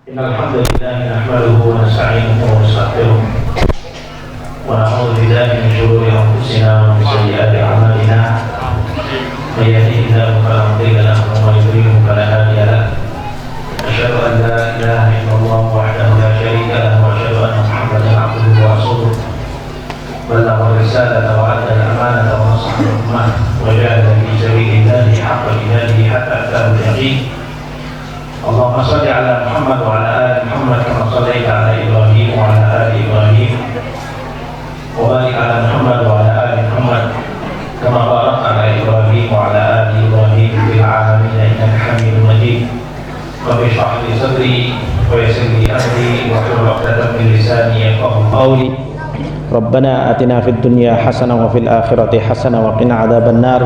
إن الحمد لله نحمده ونستعينه ونستغفره ونعوذ بالله من شرور أنفسنا ومن سيئات أعمالنا من يهده الله فلا مضل له ومن يضلل فلا هادي له أشهد أن لا إله إلا الله وحده لا شريك له وأشهد أن محمدا عبده ورسوله بلغ الرسالة وأدى الأمانة ونصح الأمة وجاهد في سبيل الله حق جهاده حتى أتاه اليقين اللهم صل على محمد وعلى آل محمد كما صليت على إبراهيم وعلى آل إبراهيم وبارك على محمد وعلى آل محمد كما باركت على إبراهيم وعلى آل إبراهيم في العالمين إنك حميد مجيد رب اشرح لي صدري ويسر لي أمري واحلل عقدة من لساني يفقهوا قولي ربنا آتنا في الدنيا حسنة وفي الآخرة حسنة وقنا عذاب النار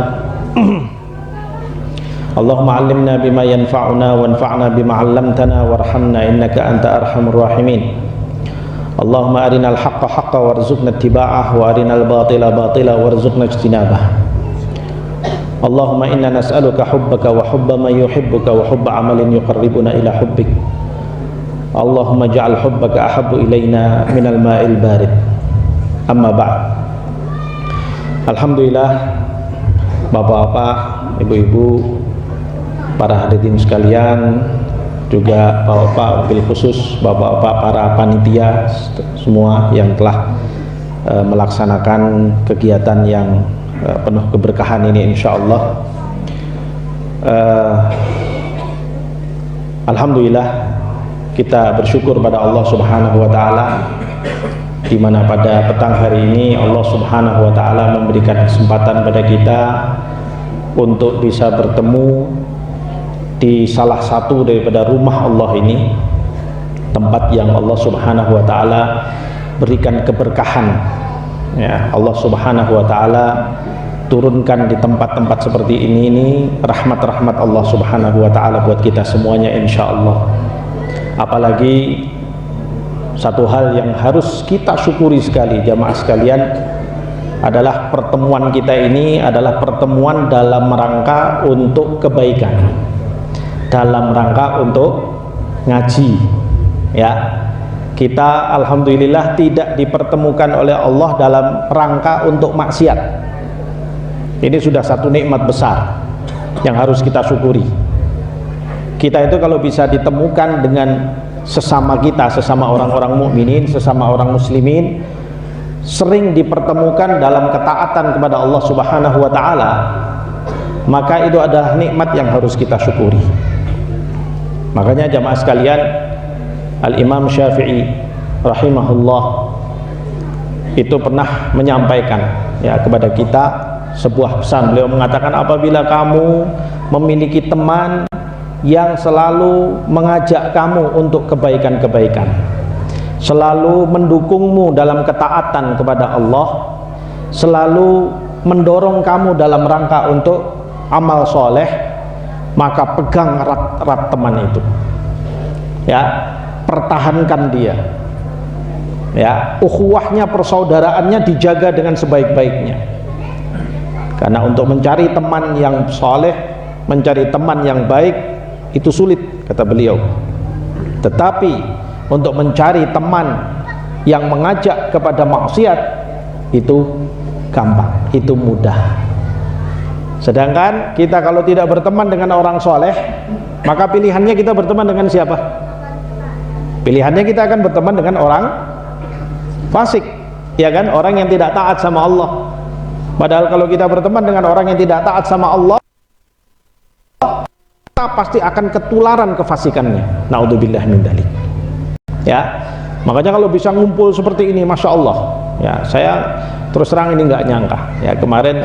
اللهم علمنا بما ينفعنا وانفعنا بما علمتنا وارحمنا إنك أنت أرحم الراحمين اللهم أرنا الحق حقا وارزقنا اتباعه وأرنا الباطل باطلا وارزقنا اجتنابه اللهم إنا نسألك حبك وحب من يحبك وحب عمل يقربنا إلى حبك اللهم اجعل حبك أحب إلينا من الماء البارد أما بعد. Alhamdulillah, bapak-bapak, ibu-ibu, para hadirin sekalian, juga bapak-bapak wabil khusus, bapak-bapak para panitia semua yang telah melaksanakan kegiatan yang penuh keberkahan ini insyaallah. Alhamdulillah, kita bersyukur pada Allah Subhanahu wa taala di mana pada petang hari ini Allah Subhanahu wa taala memberikan kesempatan pada kita untuk bisa bertemu di salah satu daripada rumah Allah ini, tempat yang Allah Subhanahu wa taala berikan keberkahan. Ya, Allah Subhanahu wa taala turunkan di tempat-tempat seperti ini rahmat-rahmat Allah Subhanahu wa taala buat kita semuanya insyaallah. Apalagi satu hal yang harus kita syukuri sekali jamaah sekalian adalah pertemuan kita ini adalah pertemuan dalam rangka untuk kebaikan, dalam rangka untuk ngaji. Ya, kita alhamdulillah tidak dipertemukan oleh Allah dalam rangka untuk maksiat. Ini sudah satu nikmat besar yang harus kita syukuri. Kita itu kalau bisa ditemukan dengan sesama kita, sesama orang-orang mukminin, sesama orang muslimin, sering dipertemukan dalam ketaatan kepada Allah Subhanahu wa taala, maka itu adalah nikmat yang harus kita syukuri. Makanya jamaah sekalian, Al-Imam Syafi'i rahimahullah itu pernah menyampaikan ya kepada kita sebuah pesan. Beliau mengatakan, apabila kamu memiliki teman yang selalu mengajak kamu untuk kebaikan-kebaikan, selalu mendukungmu dalam ketaatan kepada Allah, selalu mendorong kamu dalam rangka untuk amal soleh, maka pegang erat-erat teman itu, ya, pertahankan dia, ya, ukhuwahnya, persaudaraannya dijaga dengan sebaik-baiknya. Karena untuk mencari teman yang soleh, mencari teman yang baik itu sulit, kata beliau. Tetapi untuk mencari teman yang mengajak kepada maksiat itu gampang, itu mudah. Sedangkan kita kalau tidak berteman dengan orang soleh, maka pilihannya kita berteman dengan siapa? Pilihannya kita akan berteman dengan orang fasik, ya kan? Orang yang tidak taat sama Allah. Padahal kalau kita berteman dengan orang yang tidak taat sama Allah, kita pasti akan ketularan kefasikannya. Naudzubillah min dzalik. Ya, makanya kalau bisa ngumpul seperti ini, masya Allah. Ya, saya terus terang ini nggak nyangka. Ya, kemarin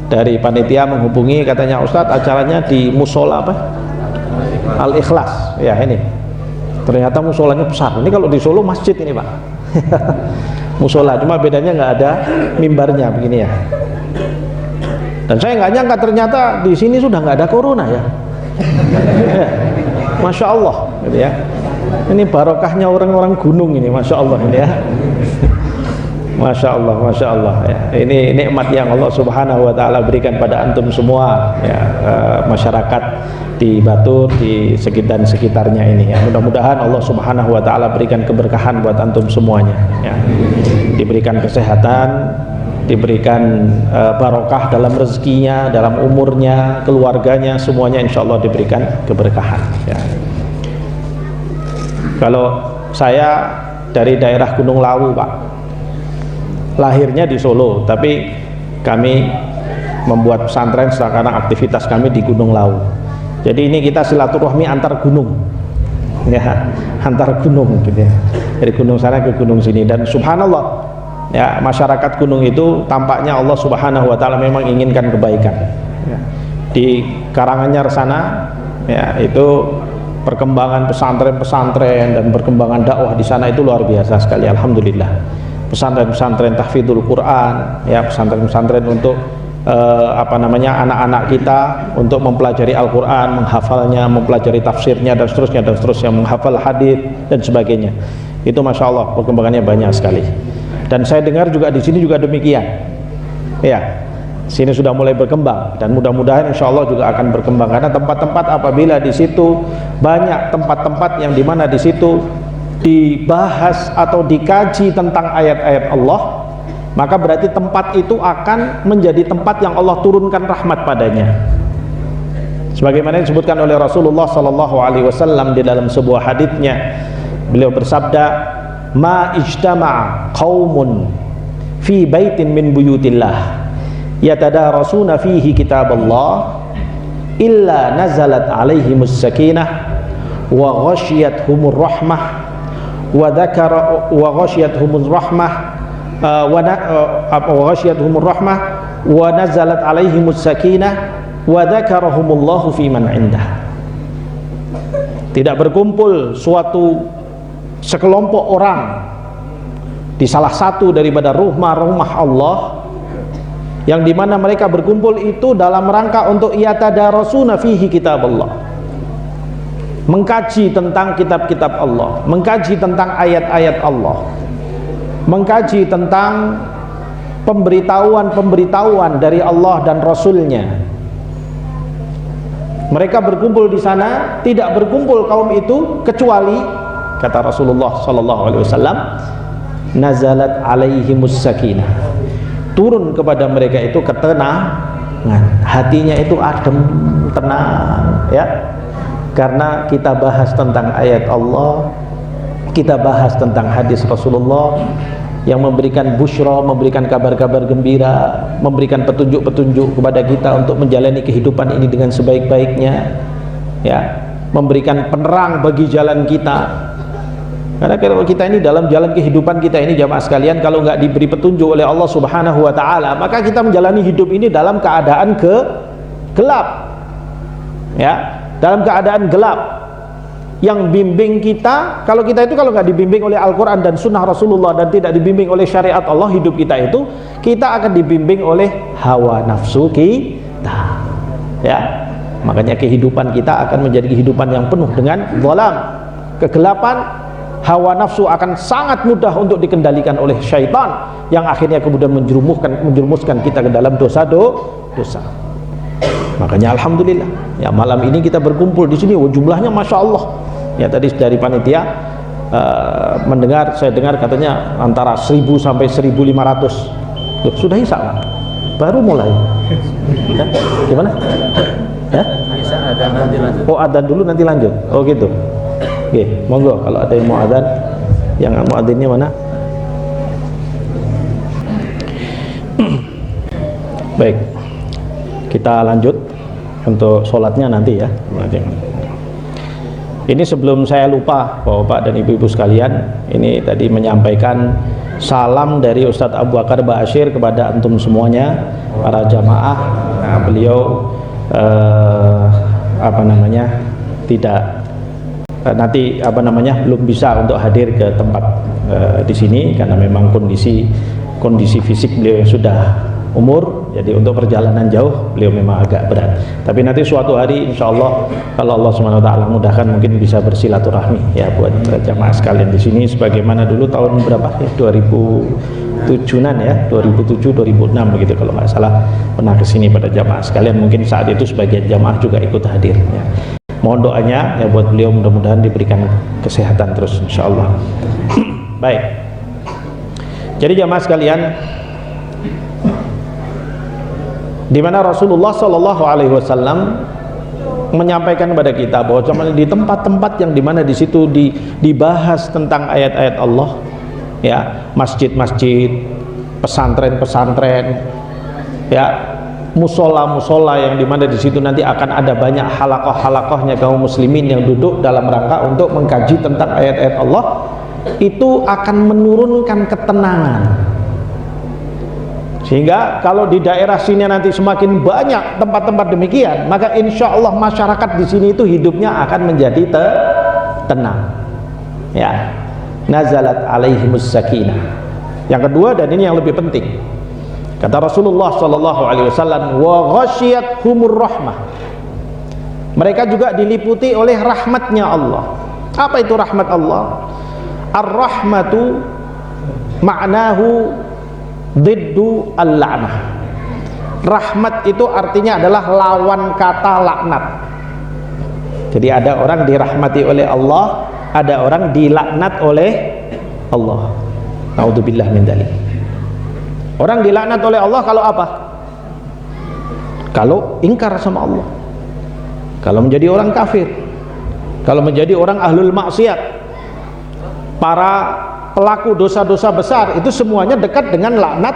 dari panitia menghubungi, katanya Ustadz acaranya di musola apa? Al-Ikhlas. Ya ini. Ternyata musolanya besar. Ini kalau di Solo masjid ini Pak. Musola, cuma bedanya nggak ada mimbarnya begini ya. Dan saya nggak nyangka ternyata di sini sudah nggak ada corona ya. Masya Allah gitu ya. Ini barokahnya orang-orang gunung ini, masya Allah ini ya. Masya Allah ya. Ini nikmat yang Allah Subhanahu wa Ta'ala berikan pada antum semua ya, masyarakat di Batur, di sekitarnya ini ya. Mudah-mudahan Allah Subhanahu wa Ta'ala berikan keberkahan buat antum semuanya ya. Diberikan kesehatan, diberikan barokah dalam rezekinya, dalam umurnya, keluarganya, semuanya insya Allah diberikan keberkahan ya. Kalau saya dari daerah Gunung Lawu Pak, lahirnya di Solo, tapi kami membuat pesantren sekarang aktivitas kami di Gunung Lawu. Jadi ini kita silaturahmi antar gunung ya, antar gunung gitu ya, dari gunung sana ke gunung sini. Dan subhanallah ya, masyarakat gunung itu tampaknya Allah Subhanahu wa Ta'ala memang inginkan kebaikan ya. Di Karanganyar sana ya, itu perkembangan pesantren-pesantren dan perkembangan dakwah di sana itu luar biasa sekali, alhamdulillah. Pesantren-pesantren tahfidzul Quran ya, pesantren-pesantren untuk anak-anak kita untuk mempelajari Al-Quran, menghafalnya, mempelajari tafsirnya dan seterusnya, menghafal hadis dan sebagainya. Itu masya Allah perkembangannya banyak sekali. Dan saya dengar juga di sini juga demikian ya, sini sudah mulai berkembang dan mudah-mudahan insya Allah juga akan berkembang, karena tempat-tempat apabila di situ banyak tempat-tempat yang dimana di situ dibahas atau dikaji tentang ayat-ayat Allah, maka berarti tempat itu akan menjadi tempat yang Allah turunkan rahmat padanya. Sebagaimana disebutkan oleh Rasulullah SAW di dalam sebuah haditsnya, beliau bersabda, "Ma ijtama'a qaumun fi baitin min buyutillah yatadarasuna fihi kitaballah illa nazalat alaihimus sakinah wa ghasyiyatuhumur rahmah wa dzakara wa ghasyiyatuhumur rahmah wa ghasyiyatuhumur rahmah wa nazalat alaihimus sakinah wa dzakarahumullahu fi man indah." Tidak berkumpul suatu sekelompok orang di salah satu daripada rumah-rumah Allah yang dimana mereka berkumpul itu dalam rangka untuk yatadarasuna fihi kitaballah, mengkaji tentang kitab-kitab Allah, mengkaji tentang ayat-ayat Allah, mengkaji tentang pemberitahuan-pemberitahuan dari Allah dan Rasulnya. Mereka berkumpul di sana, tidak berkumpul kaum itu kecuali, kata Rasulullah SAW, nazalat alaihimus sakinah, turun kepada mereka itu ketenangan, hatinya itu adem, tenang ya, karena kita bahas tentang ayat Allah, kita bahas tentang hadis Rasulullah yang memberikan busyra, memberikan kabar-kabar gembira, memberikan petunjuk-petunjuk kepada kita untuk menjalani kehidupan ini dengan sebaik-baiknya ya, memberikan penerang bagi jalan kita. Karena kalau kita ini dalam jalan kehidupan kita ini jamaah sekalian, kalau nggak diberi petunjuk oleh Allah Subhanahu wa Ta'ala, maka kita menjalani hidup ini dalam keadaan gelap ya, dalam keadaan gelap. Yang bimbing kita, kalau kita itu kalau nggak dibimbing oleh Al-Quran dan Sunnah Rasulullah dan tidak dibimbing oleh syariat Allah, hidup kita itu kita akan dibimbing oleh hawa nafsu kita ya. Makanya kehidupan kita akan menjadi kehidupan yang penuh dengan zalam, kegelapan. Hawa nafsu akan sangat mudah untuk dikendalikan oleh syaitan yang akhirnya kemudian menjerumuskan kita ke dalam dosa. Makanya alhamdulillah ya, malam ini kita berkumpul di sini, jumlahnya masya Allah ya. Tadi dari panitia saya dengar katanya antara 1000 sampai 1500. Loh, sudah isya Pak? Baru mulai ya? Gimana? Ya? Oh, adzan dulu nanti lanjut. Oh gitu. Oke, monggo kalau ada yang mau adzan. Yang muadzinnya mana? Baik, kita lanjut untuk sholatnya nanti ya. Ini sebelum saya lupa, Bapak dan Ibu-ibu sekalian, ini tadi menyampaikan salam dari Ustadz Abu Bakar Ba'asyir kepada antum semuanya, para jamaah. Nah, beliau tidak belum bisa untuk hadir ke tempat di sini karena memang kondisi fisik beliau yang sudah umur, jadi untuk perjalanan jauh beliau memang agak berat. Tapi nanti suatu hari insya Allah kalau Allah SWT mudahkan mungkin bisa bersilaturahmi ya buat jamaah sekalian di sini, sebagaimana dulu tahun berapa ya, 2007-an ya, 2007-2006 begitu kalau nggak salah pernah kesini pada jamaah sekalian. Mungkin saat itu sebagian jamaah juga ikut hadir ya. Mohon doanya ya buat beliau, mudah-mudahan diberikan kesehatan terus insya Allah. Baik, jadi jamaah sekalian, di mana Rasulullah Shallallahu Alaihi Wasallam menyampaikan kepada kita bahwa di tempat-tempat yang dimana di situ dibahas tentang ayat-ayat Allah, ya, masjid-masjid, pesantren-pesantren, ya, musola-musola yang dimana di situ nanti akan ada banyak halakoh-halakohnya kaum muslimin yang duduk dalam rangka untuk mengkaji tentang ayat-ayat Allah, itu akan menurunkan ketenangan. Sehingga kalau di daerah sini nanti semakin banyak tempat-tempat demikian, maka insya Allah masyarakat di sini itu hidupnya akan menjadi tenang. Ya, nazalat alaihimus sakinah. Yang kedua, dan ini yang lebih penting, kata Rasulullah Shallallahu Alaihi Wasallam, wa ghasyiyathumur rahmah. Mereka juga diliputi oleh rahmatnya Allah. Apa itu rahmat Allah? Ar-rahmatu ma'nahu diddu al-la'nah. Rahmat itu artinya adalah lawan kata laknat. Jadi ada orang dirahmati oleh Allah, ada orang dilaknat oleh Allah. Naudzubillah min dzalik. Orang dilaknat oleh Allah kalau apa? Kalau ingkar sama Allah, kalau menjadi orang kafir, kalau menjadi orang ahlul maksiat, para pelaku dosa-dosa besar, itu semuanya dekat dengan laknat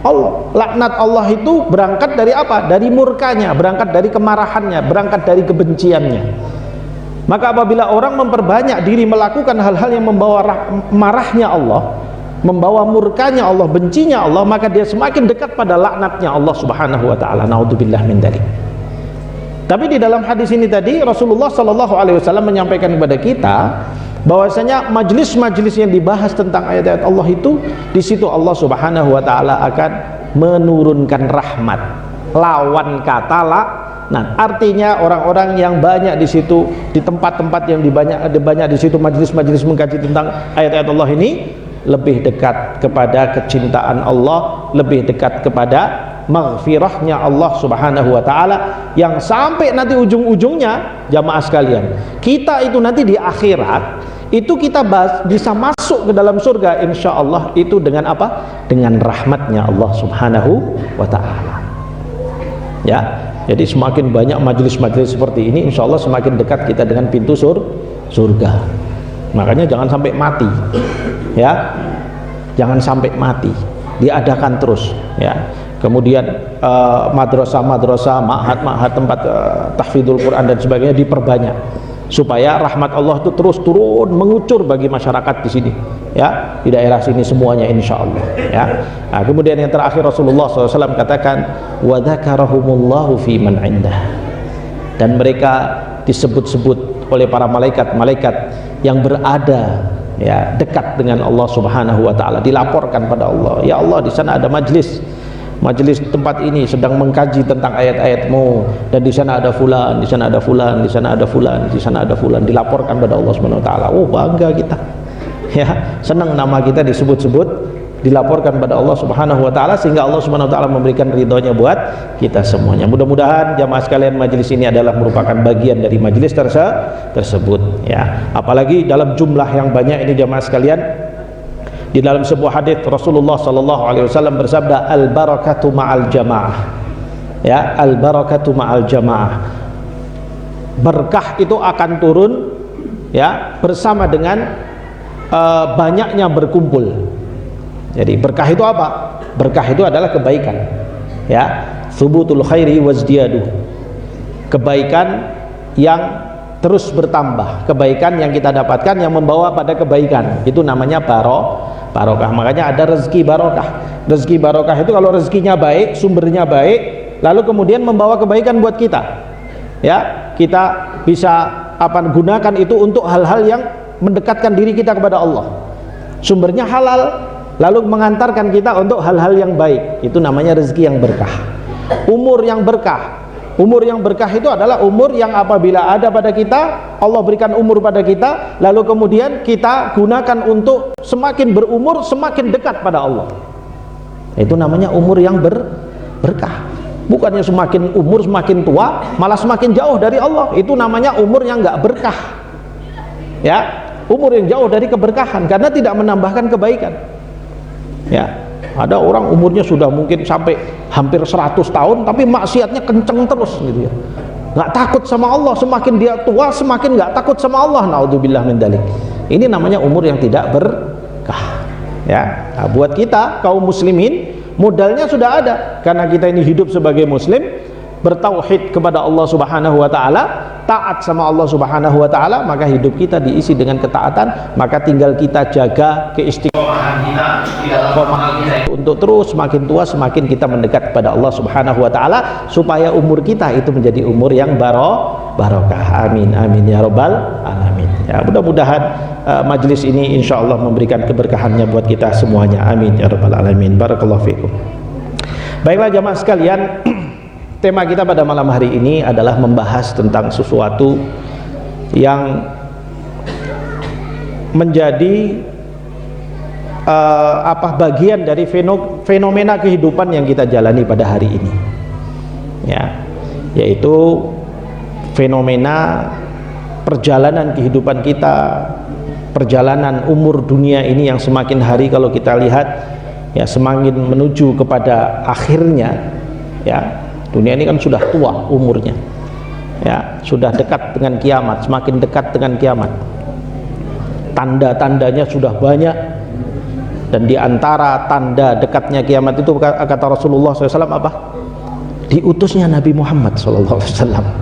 Allah. Laknat Allah itu berangkat dari apa? Dari murkanya, berangkat dari kemarahannya, berangkat dari kebenciannya. Maka apabila orang memperbanyak diri melakukan hal-hal yang membawa marahnya Allah, membawa murkanya Allah, bencinya Allah, maka dia semakin dekat pada laknatnya Allah Subhanahu wa taala. Naudzubillah min dzalik. Tapi di dalam hadis ini tadi Rasulullah Shallallahu Alaihi Wasallam menyampaikan kepada kita bahwasanya majlis-majlis yang dibahas tentang ayat-ayat Allah itu, di situ Allah Subhanahu wa taala akan menurunkan rahmat, lawan kata laknat. Artinya orang-orang yang banyak di situ, di tempat-tempat yang banyak di situ majlis-majlis mengkaji tentang ayat-ayat Allah ini, lebih dekat kepada kecintaan Allah, lebih dekat kepada maghfirahnya Allah Subhanahu wa taala, yang sampai nanti ujung-ujungnya jamaah sekalian, kita itu nanti di akhirat itu kita bisa masuk ke dalam surga insya Allah itu dengan apa? Dengan rahmatnya Allah Subhanahu wa ta'ala. Ya, jadi semakin banyak majelis-majelis seperti ini, insya Allah semakin dekat kita dengan pintu surga. Makanya jangan sampai mati, ya, jangan sampai mati, diadakan terus, ya. Kemudian madrasah-madrasah, ma'had-ma'had, tempat tahfidzul Quran dan sebagainya diperbanyak, supaya rahmat Allah itu terus turun mengucur bagi masyarakat di sini, ya, di daerah sini semuanya insya Allah, ya. Nah, kemudian yang terakhir Rasulullah SAW katakan, wa dzakarahumullahu fi man indah, dan mereka disebut-sebut oleh para malaikat-malaikat yang berada, ya, dekat dengan Allah Subhanahu wa taala, dilaporkan pada Allah, ya Allah, di sana ada majlis tempat ini sedang mengkaji tentang ayat-ayatmu, dan di sana ada fulan, di sana ada fulan, di sana ada fulan, di sana ada fulan, dilaporkan pada Allah Subhanahu wa taala. Oh, bangga kita, ya, senang nama kita disebut-sebut, dilaporkan pada Allah Subhanahu wa taala, sehingga Allah Subhanahu wa taala memberikan ridhonya buat kita semuanya. Mudah-mudahan jamaah sekalian, majelis ini adalah merupakan bagian dari majelis tersebut, ya. Apalagi dalam jumlah yang banyak ini jamaah sekalian. Di dalam sebuah hadis Rasulullah Sallallahu Alaihi Wasallam bersabda, al barakatu ma'al jamaah, ya, al barakatu ma'al jamaah, berkah itu akan turun, ya, bersama dengan banyaknya berkumpul. Jadi berkah itu apa? Berkah itu adalah kebaikan, ya, subutul khairi wazdiyadu, kebaikan yang terus bertambah, kebaikan yang kita dapatkan yang membawa pada kebaikan, itu namanya barokah. Makanya ada rezeki barokah. Rezeki barokah itu kalau rezekinya baik, sumbernya baik, lalu kemudian membawa kebaikan buat kita, ya, kita bisa gunakan itu untuk hal-hal yang mendekatkan diri kita kepada Allah. Sumbernya halal, lalu mengantarkan kita untuk hal-hal yang baik. Itu namanya rezeki yang berkah, umur yang berkah. Umur yang berkah itu adalah umur yang apabila ada pada kita, Allah berikan umur pada kita, lalu kemudian kita gunakan untuk semakin berumur, semakin dekat pada Allah. Itu namanya umur yang berkah. Bukannya semakin umur semakin tua, malah semakin jauh dari Allah. Itu namanya umur yang nggak berkah. Ya, umur yang jauh dari keberkahan karena tidak menambahkan kebaikan. Ya. Ada orang umurnya sudah mungkin sampai hampir 100 tahun tapi maksiatnya kenceng terus gitu ya. Nggak takut sama Allah, semakin dia tua semakin nggak takut sama Allah. Naudzubillah min dzalik. Ini namanya umur yang tidak berkah. Ya, nah, buat kita kaum muslimin modalnya sudah ada karena kita ini hidup sebagai muslim, bertauhid kepada Allah Subhanahu wa taala, taat sama Allah Subhanahu wa taala, maka hidup kita diisi dengan ketaatan, maka tinggal kita jaga keistiqomahan kita di dalam amal kita untuk terus semakin tua semakin kita mendekat kepada Allah Subhanahu wa taala supaya umur kita itu menjadi umur yang barokah. Amin amin ya rabbal alamin. Ya, mudah-mudahan majelis ini insyaallah memberikan keberkahannya buat kita semuanya. Amin ya rabbal alamin. Barakallahu fikum. Baiklah jamaah sekalian, tema kita pada malam hari ini adalah membahas tentang sesuatu yang menjadi bagian dari fenomena kehidupan yang kita jalani pada hari ini, ya, yaitu fenomena perjalanan kehidupan kita, perjalanan umur dunia ini yang semakin hari kalau kita lihat ya semakin menuju kepada akhirnya. Ya, dunia ini kan sudah tua umurnya, ya, sudah dekat dengan kiamat, semakin dekat dengan kiamat. Tanda-tandanya sudah banyak, dan diantara tanda dekatnya kiamat itu kata Rasulullah SAW apa? Diutusnya Nabi Muhammad SAW.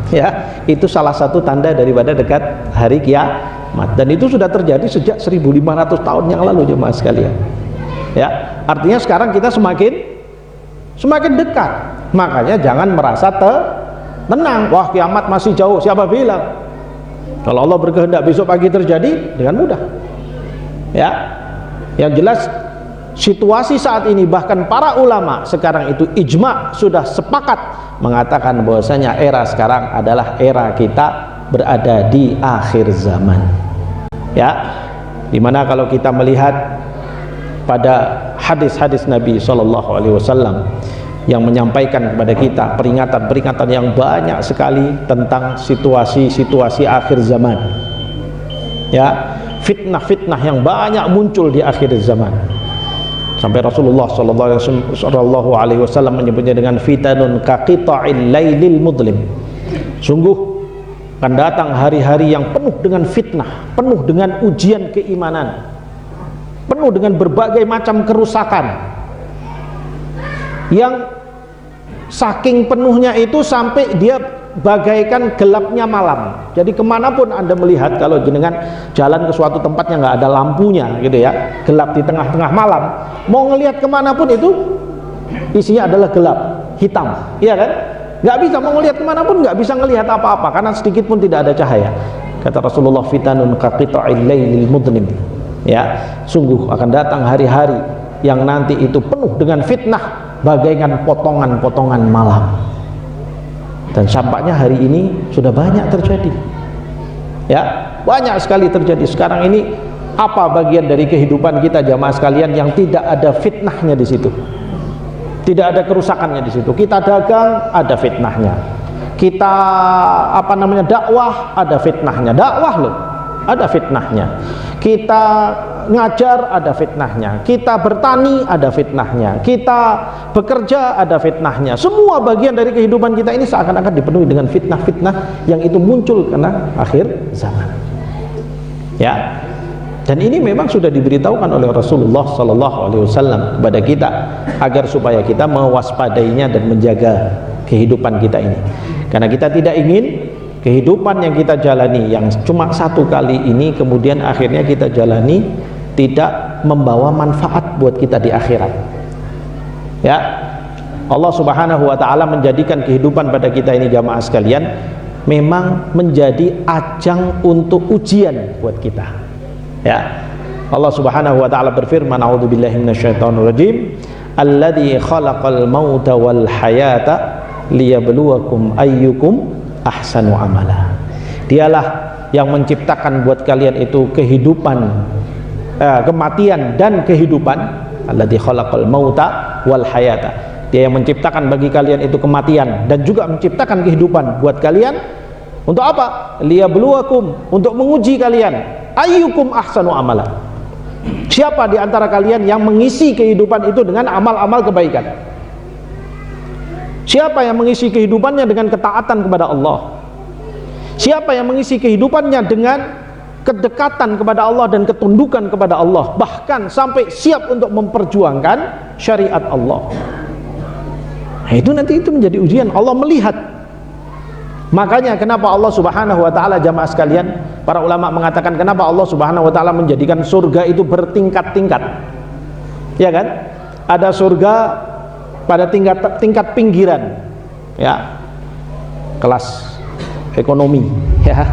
Ya, itu salah satu tanda daripada dekat hari kiamat, dan itu sudah terjadi sejak 1500 tahun yang lalu jemaah sekalian. Ya, artinya sekarang kita semakin dekat. Makanya jangan merasa tenang, wah kiamat masih jauh. Siapa bilang? Kalau Allah berkehendak besok pagi terjadi dengan mudah. Ya, yang jelas situasi saat ini bahkan para ulama sekarang itu ijma sudah sepakat mengatakan bahwasanya era sekarang adalah era kita berada di akhir zaman. Ya, dimana kalau kita melihat pada hadis-hadis Nabi SAW yang menyampaikan kepada kita peringatan-peringatan yang banyak sekali tentang situasi-situasi akhir zaman, ya, fitnah-fitnah yang banyak muncul di akhir zaman, sampai Rasulullah SAW menyebutnya dengan fitanun kaqita'il lailil mudlim. Sungguh akan datang hari-hari yang penuh dengan fitnah, penuh dengan ujian keimanan, penuh dengan berbagai macam kerusakan, yang saking penuhnya itu sampai dia bagaikan gelapnya malam. Jadi kemanapun anda melihat, kalau jenengan jalan ke suatu tempat yang nggak ada lampunya gitu ya, gelap di tengah-tengah malam, mau ngelihat kemanapun itu isinya adalah gelap, hitam, iya kan? Nggak bisa mau ngelihat kemanapun, nggak bisa ngelihat apa-apa karena sedikit pun tidak ada cahaya. Kata Rasulullah, fitanun kaqita'il lailil mudlim. Ya, sungguh akan datang hari-hari yang nanti itu penuh dengan fitnah bagaikan potongan-potongan malam. Dan sampaknya hari ini sudah banyak terjadi. Ya, banyak sekali terjadi. Sekarang ini apa bagian dari kehidupan kita jamaah sekalian yang tidak ada fitnahnya di situ? Tidak ada kerusakannya di situ. Kita dagang, ada fitnahnya. Kita dakwah, ada fitnahnya. Dakwah loh, ada fitnahnya. Kita ngajar, ada fitnahnya. Kita bertani, ada fitnahnya. Kita bekerja, ada fitnahnya. Semua bagian dari kehidupan kita ini seakan-akan dipenuhi dengan fitnah-fitnah yang itu muncul karena akhir zaman. Ya, dan ini memang sudah diberitahukan oleh Rasulullah SAW kepada kita agar supaya kita mewaspadainya dan menjaga kehidupan kita ini. Karena kita tidak ingin kehidupan yang kita jalani yang cuma satu kali ini kemudian akhirnya kita jalani tidak membawa manfaat buat kita di akhirat. Ya, Allah Subhanahu wa taala menjadikan kehidupan pada kita ini jamaah sekalian memang menjadi ajang untuk ujian buat kita. Ya, Allah Subhanahu wa taala berfirman, a'udzubillahi minasyaitonirrajim, alladzi khalaqal mauta wal hayata liyabluwakum ayyukum ahsanu amala. Dialah yang menciptakan buat kalian itu kematian dan kehidupan. Alladzi khalaqal mauta wal hayata. Dia yang menciptakan bagi kalian itu kematian dan juga menciptakan kehidupan buat kalian. Untuk apa? Liyabluwakum, untuk menguji kalian. Ayyukum ahsanu amala. Siapa di antara kalian yang mengisi kehidupan itu dengan amal-amal kebaikan? Siapa yang mengisi kehidupannya dengan ketaatan kepada Allah? Siapa yang mengisi kehidupannya dengan kedekatan kepada Allah dan ketundukan kepada Allah, bahkan sampai siap untuk memperjuangkan syariat Allah? Nah, itu nanti itu menjadi ujian. Allah melihat. Makanya kenapa Allah Subhanahu wa taala, jamaah sekalian, para ulama mengatakan kenapa Allah Subhanahu wa taala menjadikan surga itu bertingkat-tingkat. Ya kan? Ada surga pada tingkat pinggiran. Ya. Kelas ekonomi, ya,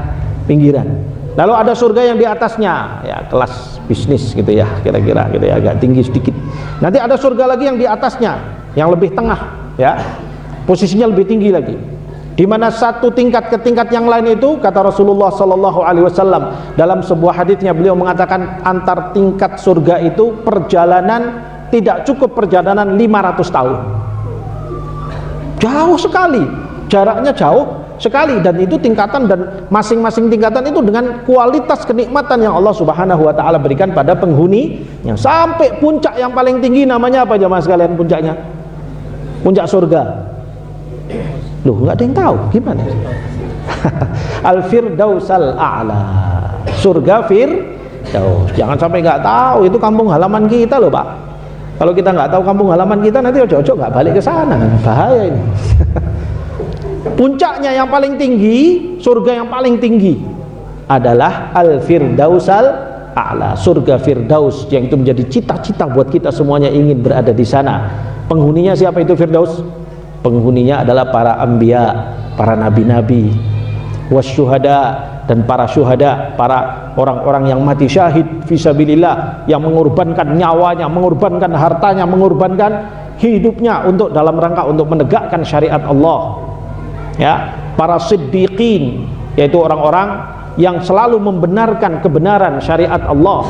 pinggiran. Lalu ada surga yang di atasnya, ya, kelas bisnis gitu ya, kira-kira gitu ya, agak tinggi sedikit. Nanti ada surga lagi yang di atasnya, yang lebih tengah, ya. Posisinya lebih tinggi lagi. Di mana satu tingkat ke tingkat yang lain itu, kata Rasulullah sallallahu alaihi wasallam dalam sebuah hadisnya, beliau mengatakan antar tingkat surga itu perjalanan, tidak cukup perjalanan 500 tahun. Jauh sekali, jaraknya jauh sekali, dan itu tingkatan, dan masing-masing tingkatan itu dengan kualitas kenikmatan yang Allah Subhanahu wa taala berikan pada penghuni, yang sampai puncak yang paling tinggi namanya apa jemaah sekalian puncaknya? Puncak surga. Loh, nggak ada yang tahu gimana? Al-Firdausal A'la, surga Firdaus. Jangan sampai nggak tahu, itu kampung halaman kita loh Pak. Kalau kita nggak tahu kampung halaman kita, nanti ojo-ojo nggak balik ke sana, bahaya ini. Puncaknya yang paling tinggi, surga yang paling tinggi adalah Al-Firdausal A'la, surga Firdaus, yang itu menjadi cita-cita buat kita semuanya ingin berada di sana. Penghuninya siapa itu Firdaus? Penghuninya adalah para anbiya, para nabi-nabi, wasyuhada, dan para syuhada, para orang-orang yang mati syahid fisabilillah, yang mengorbankan nyawanya, mengorbankan hartanya, mengorbankan hidupnya untuk dalam rangka untuk menegakkan syariat Allah. Ya, para siddiqin, yaitu orang-orang yang selalu membenarkan kebenaran syariat Allah.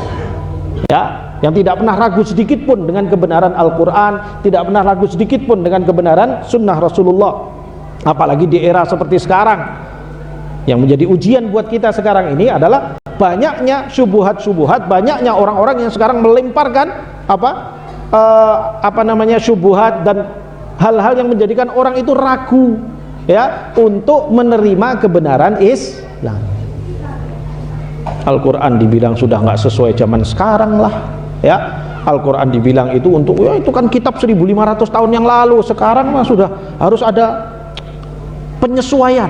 Ya, yang tidak pernah ragu sedikit pun dengan kebenaran Al-Quran, tidak pernah ragu sedikit pun dengan kebenaran sunnah Rasulullah. Apalagi di era seperti sekarang, yang menjadi ujian buat kita sekarang ini adalah banyaknya syubuhat-syubuhat, banyaknya orang-orang yang sekarang melemparkan syubuhat dan hal-hal yang menjadikan orang itu ragu, ya, untuk menerima kebenaran Islam. Al-Quran dibilang sudah nggak sesuai zaman sekarang lah, ya. Al-Quran dibilang itu untuk, ya, itu kan kitab 1500 tahun yang lalu. Sekarang mah sudah harus ada penyesuaian,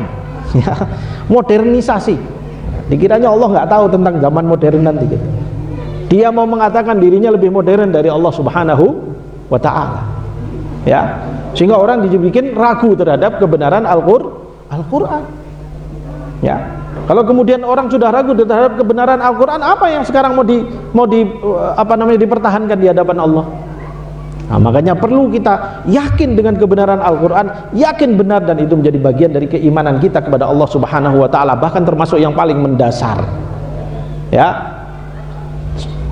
ya, modernisasi. Dikiranya Allah nggak tahu tentang zaman modern nanti gitu. Dia mau mengatakan dirinya lebih modern dari Allah Subhanahu wa ta'ala, ya, sehingga orang dibikin ragu terhadap kebenaran Al-Quran, ya. Kalau kemudian orang sudah ragu terhadap kebenaran Al-Quran, apa yang sekarang mau dipertahankan di hadapan Allah? Nah, makanya perlu kita yakin dengan kebenaran Al-Quran, yakin benar, dan itu menjadi bagian dari keimanan kita kepada Allah Subhanahu wa ta'ala, bahkan termasuk yang paling mendasar, ya.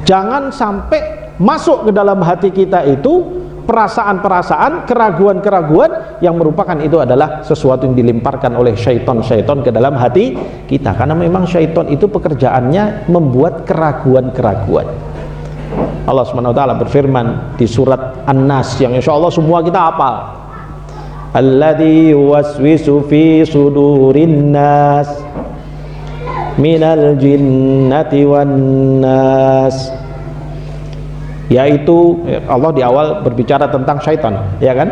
Jangan sampai masuk ke dalam hati kita itu perasaan-perasaan, keraguan-keraguan yang merupakan itu adalah sesuatu yang dilemparkan oleh syaitan-syaitan ke dalam hati kita, karena memang syaitan itu pekerjaannya membuat keraguan-keraguan. Allah SWT berfirman di surat An-Nas yang insya Allah semua kita hafal, alladzi yuwaswisu fi sudurin nas minal jinnati wan nas, yaitu Allah di awal berbicara tentang syaitan, ya kan,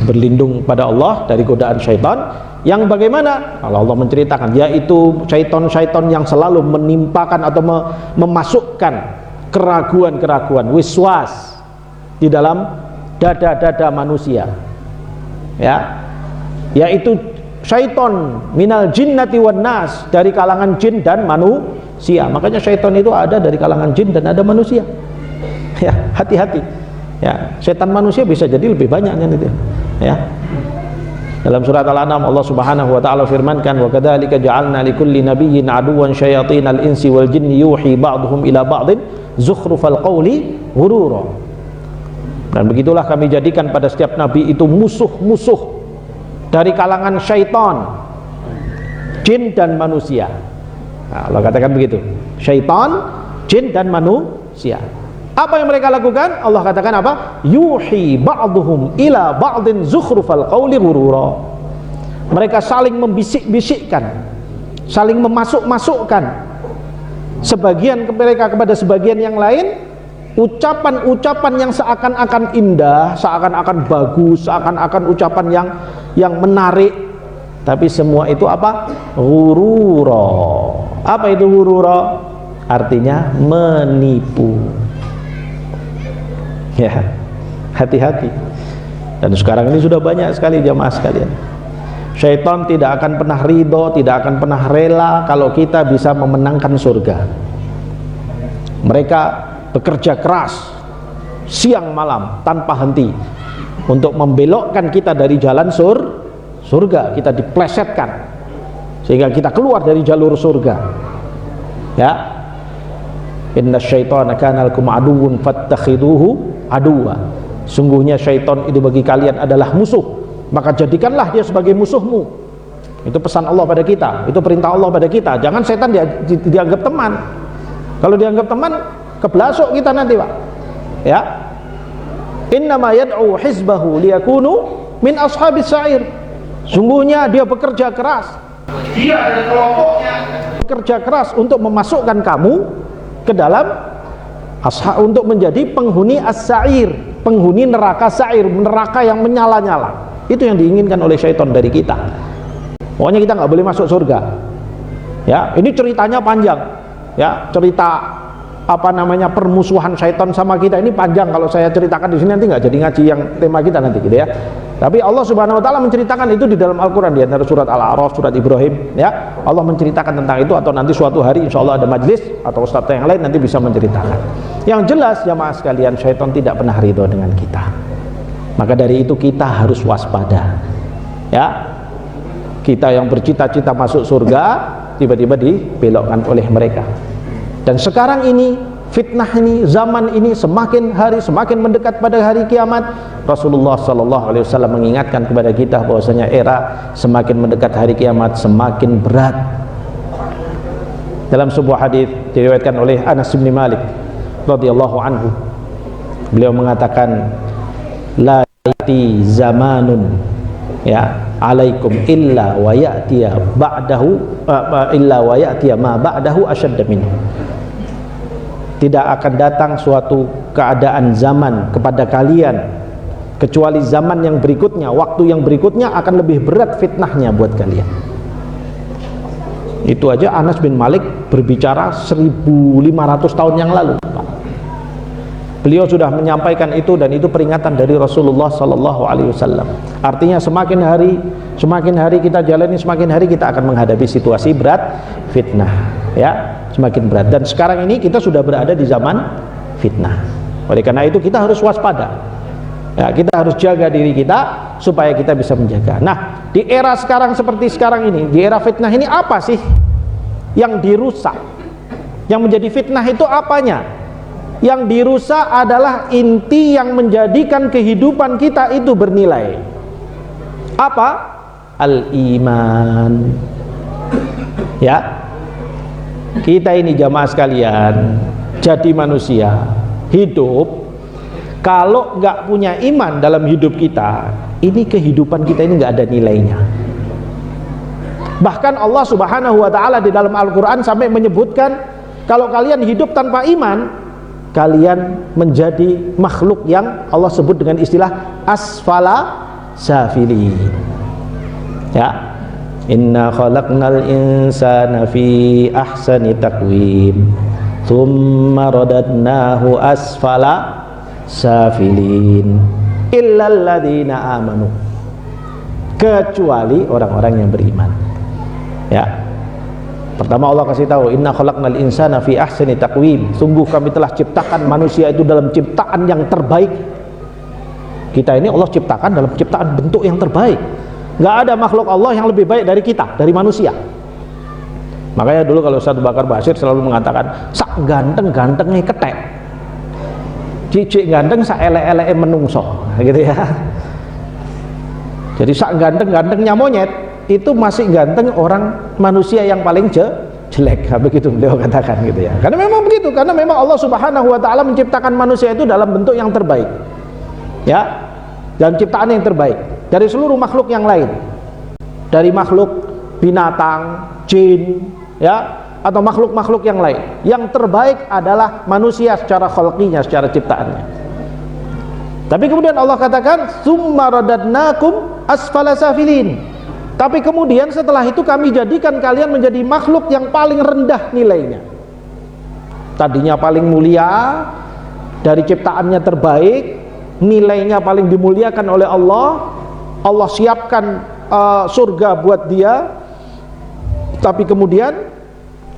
berlindung pada Allah dari godaan syaitan, yang bagaimana kalau Allah menceritakan, yaitu syaitan-syaitan yang selalu menimpakan atau memasukkan keraguan-keraguan, wiswas di dalam dada-dada manusia, ya, yaitu syaitan minal jinnati wan nas, dari kalangan jin dan manusia. Makanya syaitan itu ada dari kalangan jin dan ada manusia. Ya, hati-hati. Ya, setan manusia bisa jadi lebih banyak kan itu. Ya. Dalam surat Al-An'am Allah Subhanahu wa taala firmankan, "Wa kadzalika ja'alna likulli nabiyyin aduwwan syayatinal insi wal jinni yuhi ba'dhum ila ba'din zukhrufal qawli ghurura." Dan begitulah kami jadikan pada setiap nabi itu musuh-musuh dari kalangan syaitan, jin dan manusia. Nah, Allah katakan begitu. Syaitan, jin dan manusia. Apa yang mereka lakukan? Allah katakan apa? Yuhi ba'duhum ila ba'din zukhrufal qawli ghurura. Mereka saling membisik-bisikkan, saling memasuk-masukkan sebagian mereka kepada sebagian yang lain, ucapan-ucapan yang seakan-akan indah, seakan-akan bagus, seakan-akan ucapan yang menarik, tapi semua itu apa? Ghurura. Apa itu ghurura? Artinya menipu. Ya, hati-hati. Dan sekarang ini sudah banyak sekali jamaah sekalian. Syaitan tidak akan pernah ridho, tidak akan pernah rela kalau kita bisa memenangkan surga. Mereka bekerja keras siang malam tanpa henti untuk membelokkan kita dari jalan surga. Kita diplesetkan sehingga kita keluar dari jalur surga. Ya, inna syaitana kana lakum aduwwun fattakhiduhu aduwa. Sungguhnya syaitan itu bagi kalian adalah musuh, maka jadikanlah dia sebagai musuhmu. Itu pesan Allah pada kita, itu perintah Allah pada kita. Jangan setan dianggap teman. Kalau dianggap teman, keblasok kita nanti, Pak. Ya, innama yad'u hizbahu liyakunu min ashabis sa'ir. Sungguhnya dia bekerja keras, dia ada kelompoknya bekerja keras untuk memasukkan kamu ke dalam untuk menjadi penghuni as-sa'ir, penghuni neraka sa'ir, neraka yang menyala-nyala. Itu yang diinginkan oleh syaitan dari kita. Pokoknya kita nggak boleh masuk surga. Ya, ini ceritanya panjang. Ya, cerita apa namanya permusuhan syaitan sama kita ini panjang. Kalau saya ceritakan di sini nanti nggak jadi ngaji yang tema kita nanti gitu ya. Tapi Allah Subhanahu wa taala menceritakan itu di dalam Al-Qur'an, di antara surat Al-A'raf, surat Ibrahim, ya. Allah menceritakan tentang itu, atau nanti suatu hari insyaallah ada majelis atau ustaz yang lain nanti bisa menceritakan. Yang jelas jamaah sekalian, syaitan tidak pernah ridho dengan kita. Maka dari itu kita harus waspada. Ya. Kita yang bercita-cita masuk surga tiba-tiba dibelokkan oleh mereka. Dan sekarang ini fitnah ini, zaman ini semakin hari semakin mendekat pada hari kiamat. Rasulullah SAW mengingatkan kepada kita bahwasanya era semakin mendekat hari kiamat semakin berat. Dalam sebuah hadis diriwayatkan oleh Anas bin Malik radhiyallahu anhu, beliau mengatakan, la yati zamanun ya alaikum illa wa ya'tiya ba'dahu illa wa ya'tiya ma ba'dahu ashadda minhu. Tidak akan datang suatu keadaan zaman kepada kalian kecuali zaman yang berikutnya, waktu yang berikutnya akan lebih berat fitnahnya buat kalian. Itu aja Anas bin Malik berbicara 1500 tahun yang lalu. Beliau sudah menyampaikan itu, dan itu peringatan dari Rasulullah sallallahu alaihi wasallam. Artinya semakin hari kita jalani, semakin hari kita akan menghadapi situasi berat fitnah, ya, semakin berat. Dan sekarang ini kita sudah berada di zaman fitnah. Oleh karena itu kita harus waspada. Ya, kita harus jaga diri kita supaya kita bisa menjaga. Nah, di era sekarang seperti sekarang ini, di era fitnah ini, apa sih yang dirusak? Yang menjadi fitnah itu apanya? Yang dirusak adalah inti yang menjadikan kehidupan kita itu bernilai. Apa? Al-iman. Ya, kita ini jamaah sekalian, jadi manusia hidup, kalau nggak punya iman dalam hidup kita, ini kehidupan kita ini nggak ada nilainya. Bahkan Allah Subhanahu wa taala di dalam Al-Qur'an sampai menyebutkan, kalau kalian hidup tanpa iman, kalian menjadi makhluk yang Allah sebut dengan istilah asfala safilin. Ya, inna khalaqnal insana fi ahsani taqwim thumma radadnahu asfala safilin illal ladzina amanu, kecuali orang-orang yang beriman. Ya, Pertama Allah kasih tahu, inna khalaqnal insana fi ahsani taqwim. Sungguh kami telah ciptakan manusia itu dalam ciptaan yang terbaik. Kita ini Allah ciptakan dalam ciptaan bentuk yang terbaik. Nggak ada makhluk Allah yang lebih baik dari kita, dari manusia. Makanya dulu kalau Ustaz Bakar Basir selalu mengatakan, sak ganteng-gantengnya ketek, cicik ganteng sak elek-eleke menungso, gitu ya. Jadi sak ganteng-gantengnya monyet itu masih ganteng orang manusia yang paling jelek, begitu beliau katakan, gitu ya. Karena memang begitu, karena memang Allah Subhanahu wa taala menciptakan manusia itu dalam bentuk yang terbaik. Ya, dalam ciptaan yang terbaik dari seluruh makhluk yang lain. Dari makhluk binatang, jin, ya, atau makhluk-makhluk yang lain. Yang terbaik adalah manusia secara khalqinya, secara ciptaannya. Tapi kemudian Allah katakan, "Tsumma radadnakum asfala safilin." Tapi kemudian setelah itu kami jadikan kalian menjadi makhluk yang paling rendah nilainya. Tadinya paling mulia, dari ciptaannya terbaik, nilainya paling dimuliakan oleh Allah. Allah siapkan surga buat dia. Tapi kemudian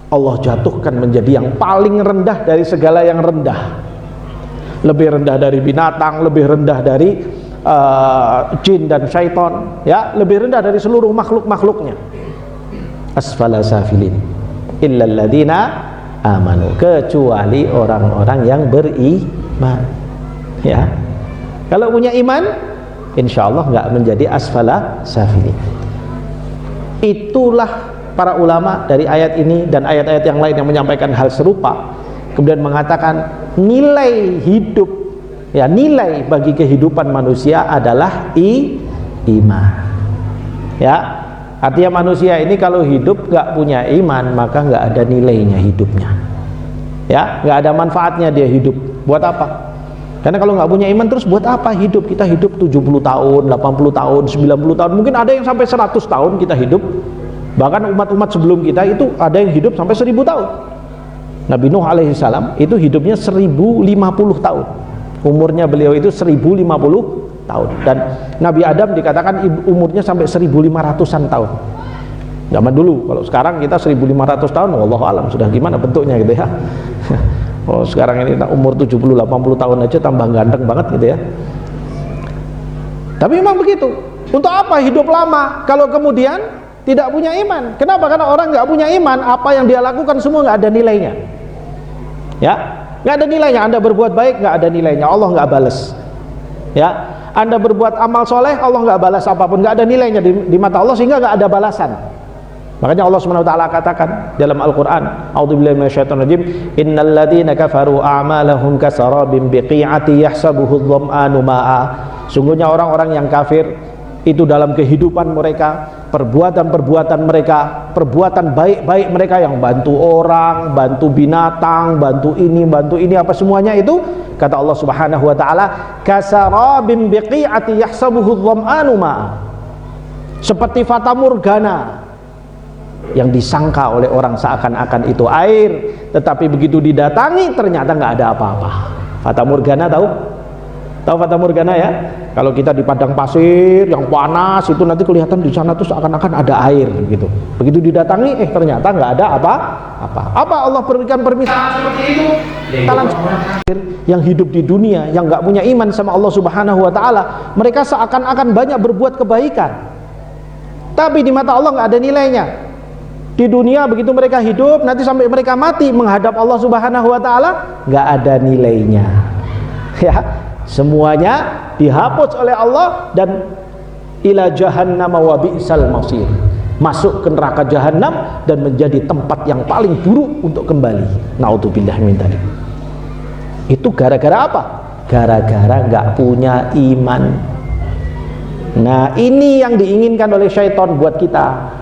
Allah jatuhkan menjadi yang paling rendah dari segala yang rendah. Lebih rendah dari binatang, lebih rendah dari jin dan syaitan, ya, lebih rendah dari seluruh makhluk-makhluknya. Asfala safilin illal ladina amanu, kecuali orang-orang yang beriman, ya. Kalau punya iman, insya Allah nggak menjadi asfala safilin. Itulah para ulama dari ayat ini dan ayat-ayat yang lain yang menyampaikan hal serupa, kemudian mengatakan nilai hidup, ya, nilai bagi kehidupan manusia adalah iman. Ya, artinya manusia ini kalau hidup nggak punya iman, maka nggak ada nilainya hidupnya. Ya, nggak ada manfaatnya dia hidup. Buat apa? Karena kalau nggak punya iman terus buat apa hidup? Kita hidup 70 tahun, 80 tahun, 90 tahun, mungkin ada yang sampai 100 tahun kita hidup. Bahkan umat-umat sebelum kita itu ada yang hidup sampai 1000 tahun. Nabi Nuh alaihissalam itu hidupnya 1050 tahun. Umurnya beliau itu 1050 tahun. Dan Nabi Adam dikatakan umurnya sampai 1500-an tahun. Zaman dulu, kalau sekarang kita 1500 tahun, wallahu alam sudah gimana bentuknya, gitu ya. Oh, sekarang ini umur 70-80 tahun aja tambah ganteng banget, gitu ya. Tapi memang begitu. Untuk apa hidup lama kalau kemudian tidak punya iman? Kenapa? Karena orang nggak punya iman, apa yang dia lakukan semua nggak ada nilainya. Ya, nggak ada nilainya. Anda berbuat baik nggak ada nilainya, Allah nggak balas. Ya, Anda berbuat amal soleh, Allah nggak balas apapun, nggak ada nilainya di mata Allah, sehingga nggak ada balasan. Makanya Allah Subhanahu wa taala katakan dalam Al-Qur'an, a'udzubillahi minasyaitonirrajim, innal ladzina kafaru a'malahum kasarabin biqi'ati yahsabuhu adh-dhama'anu ma'a. Sungguhnya orang-orang yang kafir itu dalam kehidupan mereka, perbuatan-perbuatan mereka, perbuatan baik-baik mereka yang bantu orang, bantu binatang, bantu ini, apa semuanya itu, kata Allah Subhanahu wa taala, kasarabim biqi'ati yahsabuhu adh-dhama'anu ma'a. Seperti fata morgana yang disangka oleh orang seakan-akan itu air, tetapi begitu didatangi ternyata nggak ada apa-apa. Fata morgana tahu fata morgana, ya? Kalau kita di padang pasir yang panas itu nanti kelihatan di sana tuh seakan-akan ada air gitu. Begitu didatangi ternyata nggak ada apa-apa. Allah berikan permisalan seperti itu. Talan yang hidup di dunia yang nggak punya iman sama Allah Subhanahu wa taala, mereka seakan-akan banyak berbuat kebaikan. Tapi di mata Allah nggak ada nilainya. Di dunia begitu mereka hidup, nanti sampai mereka mati menghadap Allah Subhanahu wa taala, nggak ada nilainya. Ya, semuanya dihapus oleh Allah dan ila jahannam wa bi'sal masir. Masuk ke neraka jahanam dan menjadi tempat yang paling buruk untuk kembali. Naudzubillah min dzalik. Itu gara-gara apa? Gara-gara nggak punya iman. Nah, ini yang diinginkan oleh syaitan buat kita.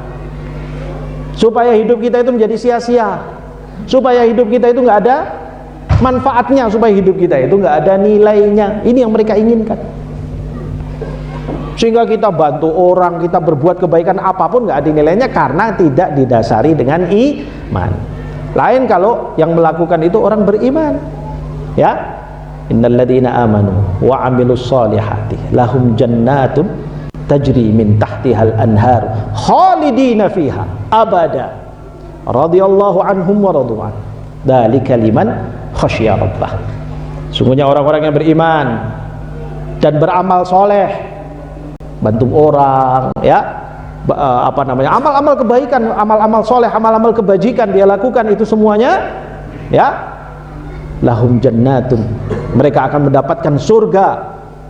Supaya hidup kita itu menjadi sia-sia, supaya hidup kita itu nggak ada manfaatnya, supaya hidup kita itu nggak ada nilainya. Ini yang mereka inginkan. Sehingga kita bantu orang, kita berbuat kebaikan apapun nggak ada nilainya karena tidak didasari dengan iman. Lain kalau yang melakukan itu orang beriman. Ya, innalladzina amanu wa amilus solihati lahum jannatun tajri min tahtihal anhar khalidina fiha abada radhiyallahu anhum wa radu'an. Dzalika liman khasyya rabbah. Sungguhnya orang-orang yang beriman dan beramal soleh, bantu orang, ya, amal-amal kebaikan, amal-amal soleh, amal-amal kebajikan dia lakukan, itu semuanya, ya, lahum jannatun, mereka akan mendapatkan surga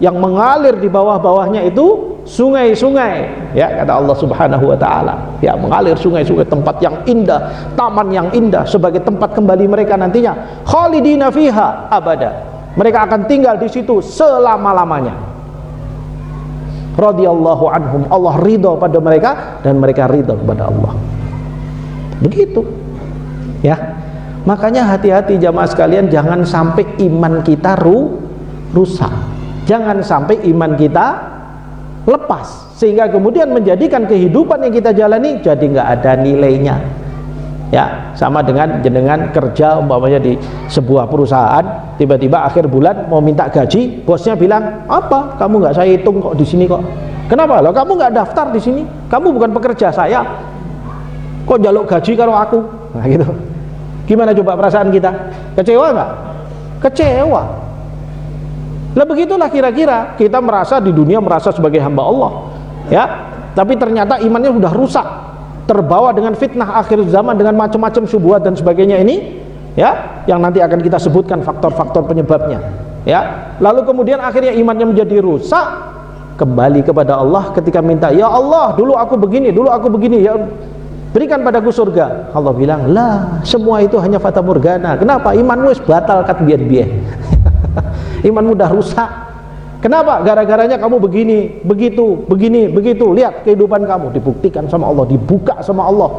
yang mengalir di bawah-bawahnya itu sungai-sungai, ya, kata Allah Subhanahu wa taala, ya, mengalir sungai-sungai, tempat yang indah, taman yang indah, sebagai tempat kembali mereka nantinya, khalidina fiha abada, mereka akan tinggal di situ selama-lamanya. Radhiyallahu anhum, Allah ridha pada mereka dan mereka ridha kepada Allah. Begitu, ya. Makanya hati-hati jamaah sekalian, jangan sampai iman kita rusak, jangan sampai iman kita lepas, sehingga kemudian menjadikan kehidupan yang kita jalani jadi nggak ada nilainya, ya. Sama dengan jenengan kerja umpamanya di sebuah perusahaan, tiba-tiba akhir bulan mau minta gaji, bosnya bilang, apa kamu nggak saya hitung kok di sini kok, kenapa lo kamu nggak daftar di sini, kamu bukan pekerja saya, kok jaluk gaji kalau aku, nah gitu. Gimana coba perasaan kita? Kecewa nggak? Kecewa. Nah begitulah kira-kira kita merasa di dunia merasa sebagai hamba Allah, ya, tapi ternyata imannya sudah rusak, terbawa dengan fitnah akhir zaman, dengan macam-macam syubhat dan sebagainya ini, ya, yang nanti akan kita sebutkan faktor-faktor penyebabnya, ya. Lalu kemudian akhirnya imannya menjadi rusak, kembali kepada Allah ketika minta, ya Allah dulu aku begini, ya berikan padaku surga. Allah bilang, lah semua itu hanya fata morgana. Kenapa? Imanmu batal kat biar-biar. Imanmu dah rusak. Kenapa? Gara-garanya kamu begini, begitu, begini, begitu. Lihat kehidupan kamu, dibuktikan sama Allah, dibuka sama Allah,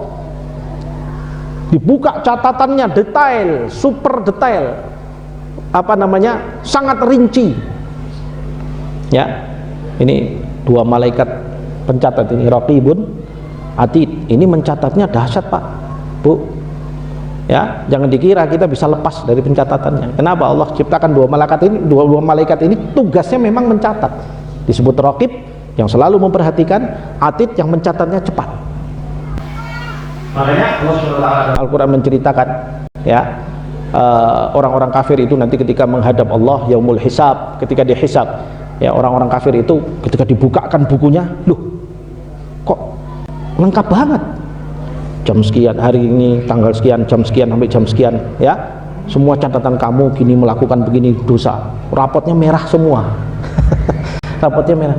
dibuka catatannya detail, super detail, sangat rinci, ya. Ini dua malaikat pencatat ini, Raqibun Atid, ini mencatatnya dahsyat Pak, Bu, ya. Jangan dikira kita bisa lepas dari pencatatannya. Kenapa? Allah ciptakan dua malaikat ini tugasnya memang mencatat. Disebut Raqib yang selalu memperhatikan, Atid yang mencatatnya cepat. Makanya Al-Quran menceritakan, ya, orang-orang kafir itu nanti ketika menghadap Allah yaumul hisab, ketika dihisab, ya, orang-orang kafir itu ketika dibukakan bukunya, loh kok lengkap banget, jam sekian hari ini, tanggal sekian, jam sekian sampai jam sekian, ya, semua catatan kamu gini, melakukan begini dosa, rapotnya merah semua. Rapotnya merah.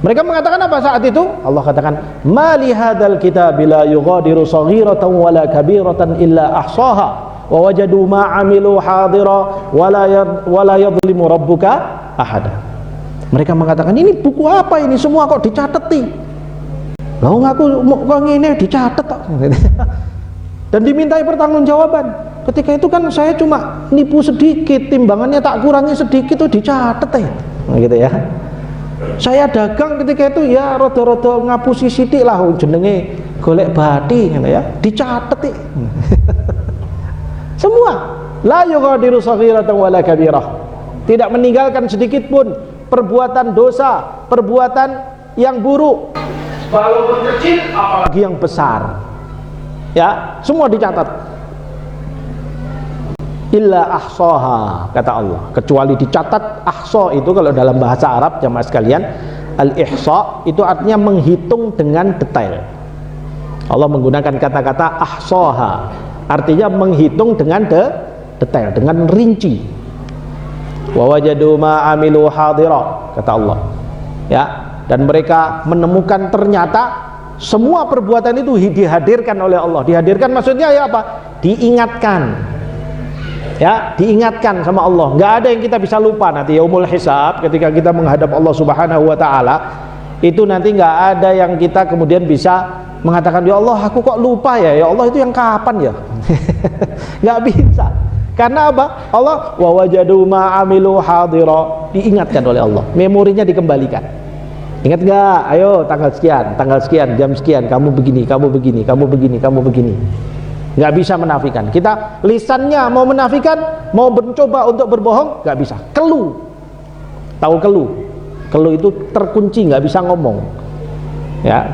Mereka mengatakan apa saat itu? Allah katakan, mali hadzal kitabi la yughadiru saghiratan wala kabiratan illa ahsaha wa wajadu ma amilu hadira wala yadhlimu rabbuka ahada. Mereka mengatakan, ini buku apa ini, semua kok dicatat. Loh ngaku kok ngene dicatat kok. Dan dimintai pertanggungjawaban. Ketika itu kan saya cuma nipu sedikit, timbangannya tak kurangi sedikit, tuh dicatat ya. Nah, gitu ya. Saya dagang ketika itu ya rada-rada ngapusi sithik lah, jenenge golek bathi gitu ya. Dicatat ya. Semua la yughadiru saghiratan wala kabirah. Tidak meninggalkan sedikit pun perbuatan dosa, perbuatan yang buruk, walaupun kecil apalagi yang besar, ya, semua dicatat. Illa ahsaha, kata Allah, kecuali dicatat. Ahsa itu kalau dalam bahasa Arab jamaah sekalian, al-ihsa itu artinya menghitung dengan detail. Allah menggunakan kata-kata ahsaha, artinya menghitung dengan detail, dengan rinci. Wa wajadu ma amilu hadira, kata Allah, ya. Dan mereka menemukan ternyata semua perbuatan itu dihadirkan oleh Allah. Dihadirkan maksudnya ya apa? Diingatkan, ya, diingatkan sama Allah. Nggak ada yang kita bisa lupa nanti yaumul hisab, ketika kita menghadap Allah Subhanahu wa taala. Itu nanti nggak ada yang kita kemudian bisa mengatakan, ya Allah aku kok lupa ya, ya Allah itu yang kapan ya. Nggak bisa. Karena apa? Allah wa wajadu ma amilu hadira, diingatkan oleh Allah, memorinya dikembalikan. Ingat nggak? Ayo tanggal sekian, jam sekian, kamu begini, kamu begini, kamu begini, kamu begini. Nggak bisa menafikan. Kita lisannya mau menafikan, mau mencoba untuk berbohong, nggak bisa. Kelu, tahu kelu? Kelu itu terkunci, nggak bisa ngomong. Ya,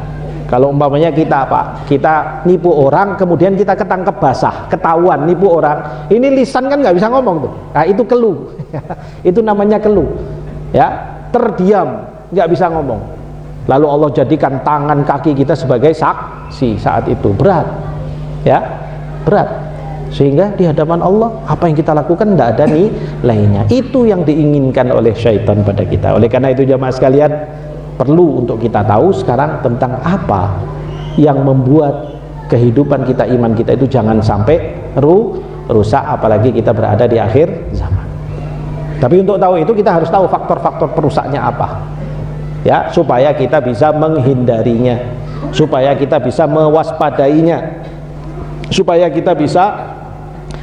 Kalau umpamanya kita apa? Kita nipu orang, kemudian kita ketangkep basah, ketahuan nipu orang. Ini lisan kan nggak bisa ngomong tuh. Nah, itu keluh. Itu namanya keluh. Ya, terdiam, nggak bisa ngomong. Lalu Allah jadikan tangan kaki kita sebagai saksi saat itu. Berat. Ya, berat. Sehingga di hadapan Allah apa yang kita lakukan tidak ada nilainya. Itu yang diinginkan oleh syaitan pada kita. Oleh karena itu jamaah sekalian, perlu untuk kita tahu sekarang tentang apa yang membuat kehidupan kita, iman kita itu jangan sampai rusak, apalagi kita berada di akhir zaman. Tapi untuk tahu itu kita harus tahu faktor-faktor perusaknya apa, ya, supaya kita bisa menghindarinya, supaya kita bisa mewaspadainya, supaya kita bisa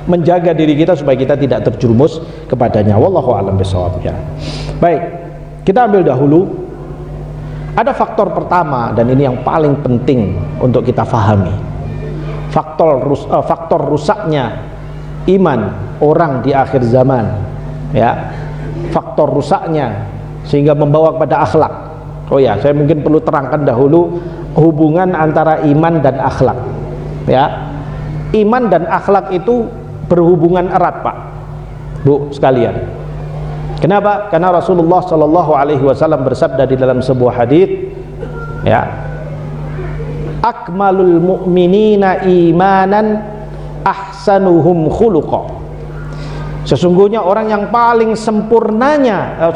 menjaga diri kita supaya kita tidak terjerumus kepadanya. Wallahu a'lam bishawab. Ya. Baik, kita ambil dahulu. Ada faktor pertama, dan ini yang paling penting untuk kita fahami. Faktor rusaknya iman orang di akhir zaman, ya. Faktor rusaknya sehingga membawa kepada akhlak. Oh ya, saya mungkin perlu terangkan dahulu hubungan antara iman dan akhlak. Ya. Iman dan akhlak itu berhubungan erat, Pak, Bu sekalian. Kenapa? Karena Rasulullah Shallallahu Alaihi Wasallam bersabda di dalam sebuah hadits, ya, akmalul mu'minina imanan ahsanuhum khuluqa. Sesungguhnya orang yang paling sempurnanya,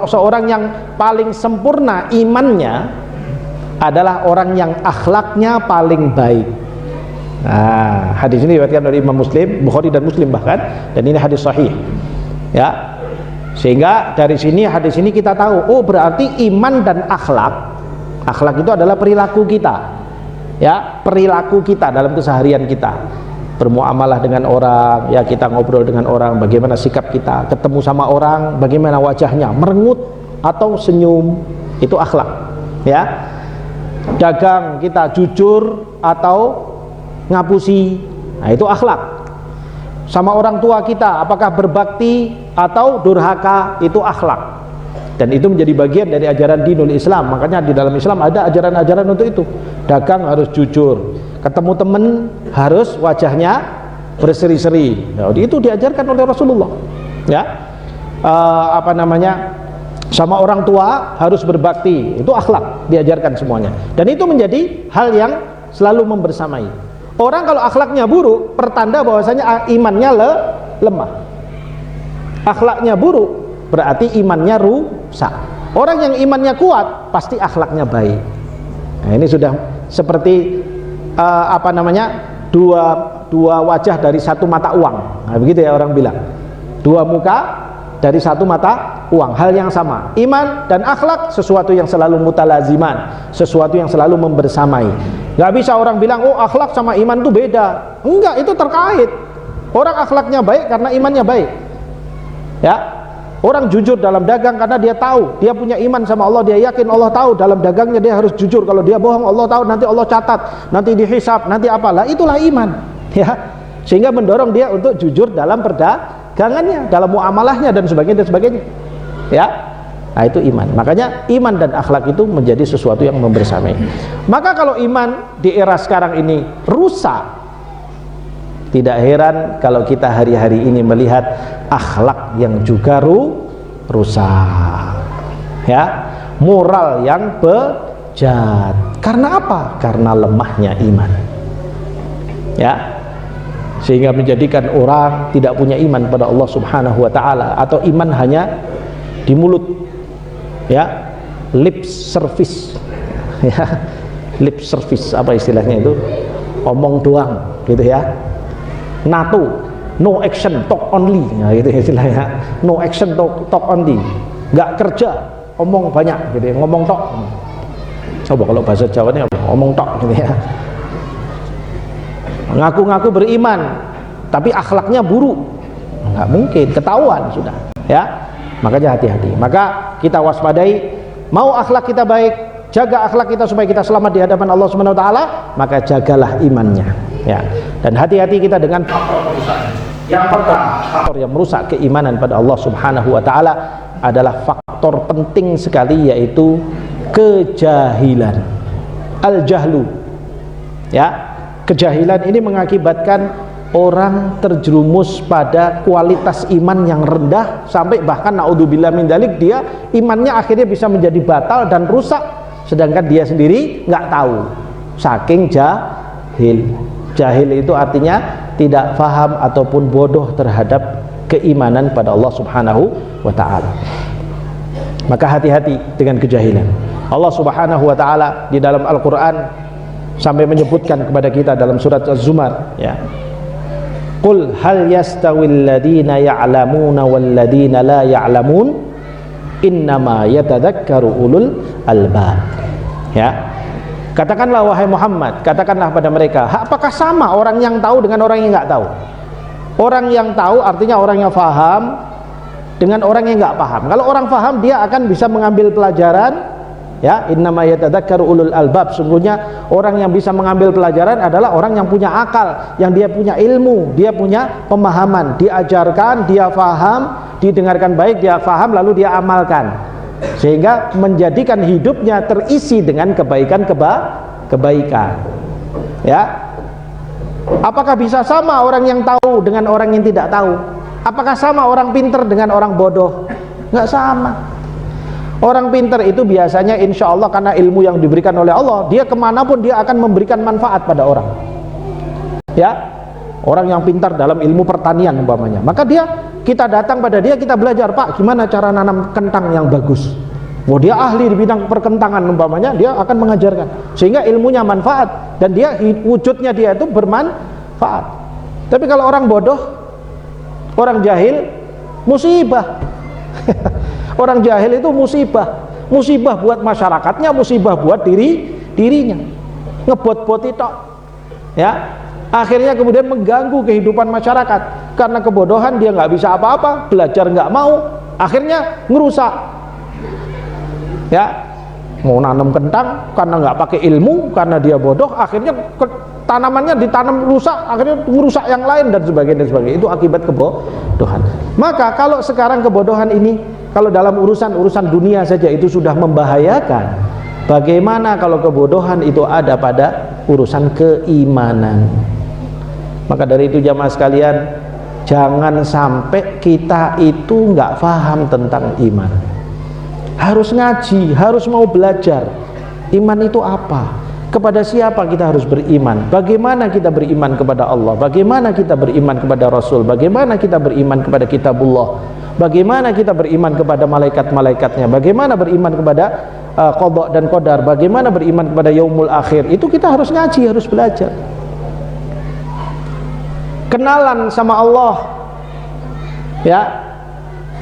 seorang yang paling sempurna imannya adalah orang yang akhlaknya paling baik. Nah, hadis ini diriwayatkan oleh Imam Muslim, Bukhari dan Muslim bahkan, dan ini hadis sahih. Ya. Sehingga dari sini, hadis ini kita tahu, oh berarti iman dan akhlak itu adalah perilaku kita, ya, perilaku kita dalam keseharian kita, bermuamalah dengan orang, ya, kita ngobrol dengan orang, bagaimana sikap kita, ketemu sama orang, bagaimana wajahnya, merengut atau senyum, itu akhlak, ya. Dagang kita jujur atau ngapusi, nah itu akhlak. Sama orang tua kita, apakah berbakti atau durhaka, itu akhlak. Dan itu menjadi bagian dari ajaran dinul Islam. Makanya di dalam Islam ada ajaran-ajaran untuk itu. Dagang harus jujur, ketemu teman harus wajahnya berseri-seri. Nah, itu diajarkan oleh Rasulullah. Ya, sama orang tua harus berbakti, itu akhlak, diajarkan semuanya. Dan itu menjadi hal yang selalu membersamai. Orang kalau akhlaknya buruk, pertanda bahwasanya imannya lemah. Akhlaknya buruk berarti imannya rusak. Orang yang imannya kuat pasti akhlaknya baik. Nah, ini sudah seperti dua wajah dari satu mata uang. Nah, begitu ya orang bilang. Dua muka dari satu mata uang, hal yang sama. Iman dan akhlak sesuatu yang selalu mutalaziman, sesuatu yang selalu membersamai. Gak bisa orang bilang, oh akhlak sama iman itu beda. Enggak, itu terkait. Orang akhlaknya baik karena imannya baik, ya. Orang jujur dalam dagang karena dia tahu, dia punya iman sama Allah, dia yakin Allah tahu dalam dagangnya dia harus jujur. Kalau dia bohong, Allah tahu, nanti Allah catat, nanti dihisab, nanti apalah, itulah iman, ya. Sehingga mendorong dia untuk jujur dalam perdagangannya, dalam muamalahnya dan sebagainya, ya. Nah, itu iman. Makanya iman dan akhlak itu menjadi sesuatu yang membersamai. Maka kalau iman di era sekarang ini rusak, tidak heran kalau kita hari-hari ini melihat akhlak yang juga rusak, ya, moral yang bejat. Karena apa? Karena lemahnya iman, ya. Sehingga menjadikan orang tidak punya iman pada Allah Subhanahu wa taala, atau iman hanya di mulut, ya, lip service, ya, lip service, apa istilahnya itu, omong doang gitu ya, NATO, no action talk only, nah, gitu istilahnya, no action talk only, nggak kerja omong banyak gitu ya, ngomong tok. Coba kalau bahasa Jawanya omong tok gitu ya. Ngaku-ngaku beriman tapi akhlaknya buruk, nggak mungkin, ketahuan sudah, ya. Makanya hati-hati. Maka kita waspadai, mau akhlak kita baik, jaga akhlak kita supaya kita selamat di hadapan Allah Subhanahu wa taala, maka jagalah imannya, ya. Dan hati-hati kita dengan faktor merusak. Yang pertama, faktor yang merusak keimanan pada Allah Subhanahu wa taala adalah faktor penting sekali, yaitu kejahilan. al-jahlu. Ya, kejahilan ini mengakibatkan orang terjerumus pada kualitas iman yang rendah, sampai bahkan naudzubillah min dzalik, dia imannya akhirnya bisa menjadi batal dan rusak, sedangkan dia sendiri nggak tahu, saking jahil. Jahil itu artinya tidak faham ataupun bodoh terhadap keimanan pada Allah Subhanahu wa ta'ala. Maka hati-hati dengan kejahilan. Allah Subhanahu wa ta'ala di dalam Al-Quran sampai menyebutkan kepada kita dalam surat Az-Zumar, ya, qul hal yastawil ladina ya'lamuna wal ladina la ya'lamun innama yatadzakkaru ulul albab. Ya, katakanlah wahai Muhammad, katakanlah pada mereka, apakah sama orang yang tahu dengan orang yang nggak tahu? Orang yang tahu artinya orang yang faham dengan orang yang nggak paham. Kalau orang faham, dia akan bisa mengambil pelajaran. Ya, innama yatadzakkaru ulul albab. Sungguhnya orang yang bisa mengambil pelajaran adalah orang yang punya akal, yang dia punya ilmu, dia punya pemahaman, diajarkan, dia faham, didengarkan baik, dia faham, lalu dia amalkan, sehingga menjadikan hidupnya terisi dengan kebaikan. Ya, apakah bisa sama orang yang tahu dengan orang yang tidak tahu? Apakah sama orang pintar dengan orang bodoh? Nggak sama. Orang pintar itu biasanya insya Allah karena ilmu yang diberikan oleh Allah, dia kemanapun dia akan memberikan manfaat pada orang. Ya, orang yang pintar dalam ilmu pertanian umpamanya, maka kita datang pada dia, kita belajar, Pak, gimana cara nanam kentang yang bagus. Wah, dia ahli di bidang perkentangan umpamanya, dia akan mengajarkan sehingga ilmunya manfaat dan wujudnya dia itu bermanfaat. Tapi kalau orang bodoh, orang jahil, musibah. Orang jahil itu musibah buat masyarakatnya, musibah buat dirinya, ngebot-bot itu, ya, akhirnya kemudian mengganggu kehidupan masyarakat karena kebodohan. Dia nggak bisa apa-apa, belajar nggak mau, akhirnya ngerusak. Ya, mau nanam kentang karena nggak pakai ilmu, karena dia bodoh, akhirnya tanamannya ditanam rusak, akhirnya merusak yang lain dan sebagainya. Itu akibat kebodohan. Maka kalau sekarang kebodohan ini, kalau dalam urusan dunia saja itu sudah membahayakan, bagaimana kalau kebodohan itu ada pada urusan keimanan? Maka dari itu jamaah sekalian, jangan sampai kita itu nggak paham tentang iman. Harus ngaji, harus mau belajar. Iman itu apa? Kepada siapa kita harus beriman? Bagaimana kita beriman kepada Allah? Bagaimana kita beriman kepada Rasul? Bagaimana kita beriman kepada kitabullah? Bagaimana kita beriman kepada malaikat-malaikatnya? Bagaimana beriman kepada qada dan qadar? Bagaimana beriman kepada yaumul akhir? Itu kita harus ngaji, harus belajar. Kenalan sama Allah. Ya.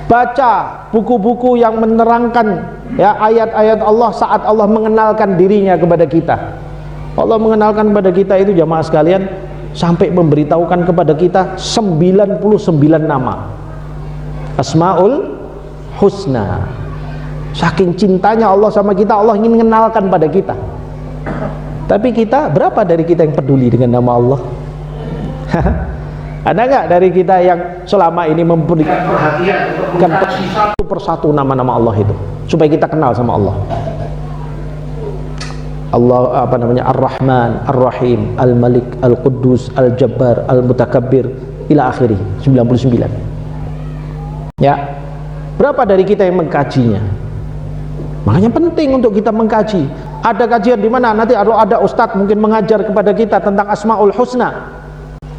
Baca buku-buku yang menerangkan, ya, ayat-ayat Allah saat Allah mengenalkan dirinya kepada kita. Allah mengenalkan kepada kita itu jamaah sekalian sampai memberitahukan kepada kita 99 nama. Asmaul Husna. Saking cintanya Allah sama kita, Allah ingin mengenalkan pada kita. Tapi kita, berapa dari kita yang peduli dengan nama Allah? Ada nggak dari kita yang selama ini memberikan perhatian satu persatu nama-nama Allah itu, supaya kita kenal sama Allah? Allah apa namanya? Ar-Rahman, Ar-Rahim, Al-Malik, Al-Quddus, Al-Jabbar, Al-Mutakabbir, ila akhiri 99. Ya, berapa dari kita yang mengkajinya? Makanya penting untuk kita mengkaji. Ada kajian di mana nanti ada ustadz mungkin mengajar kepada kita tentang Asmaul Husna.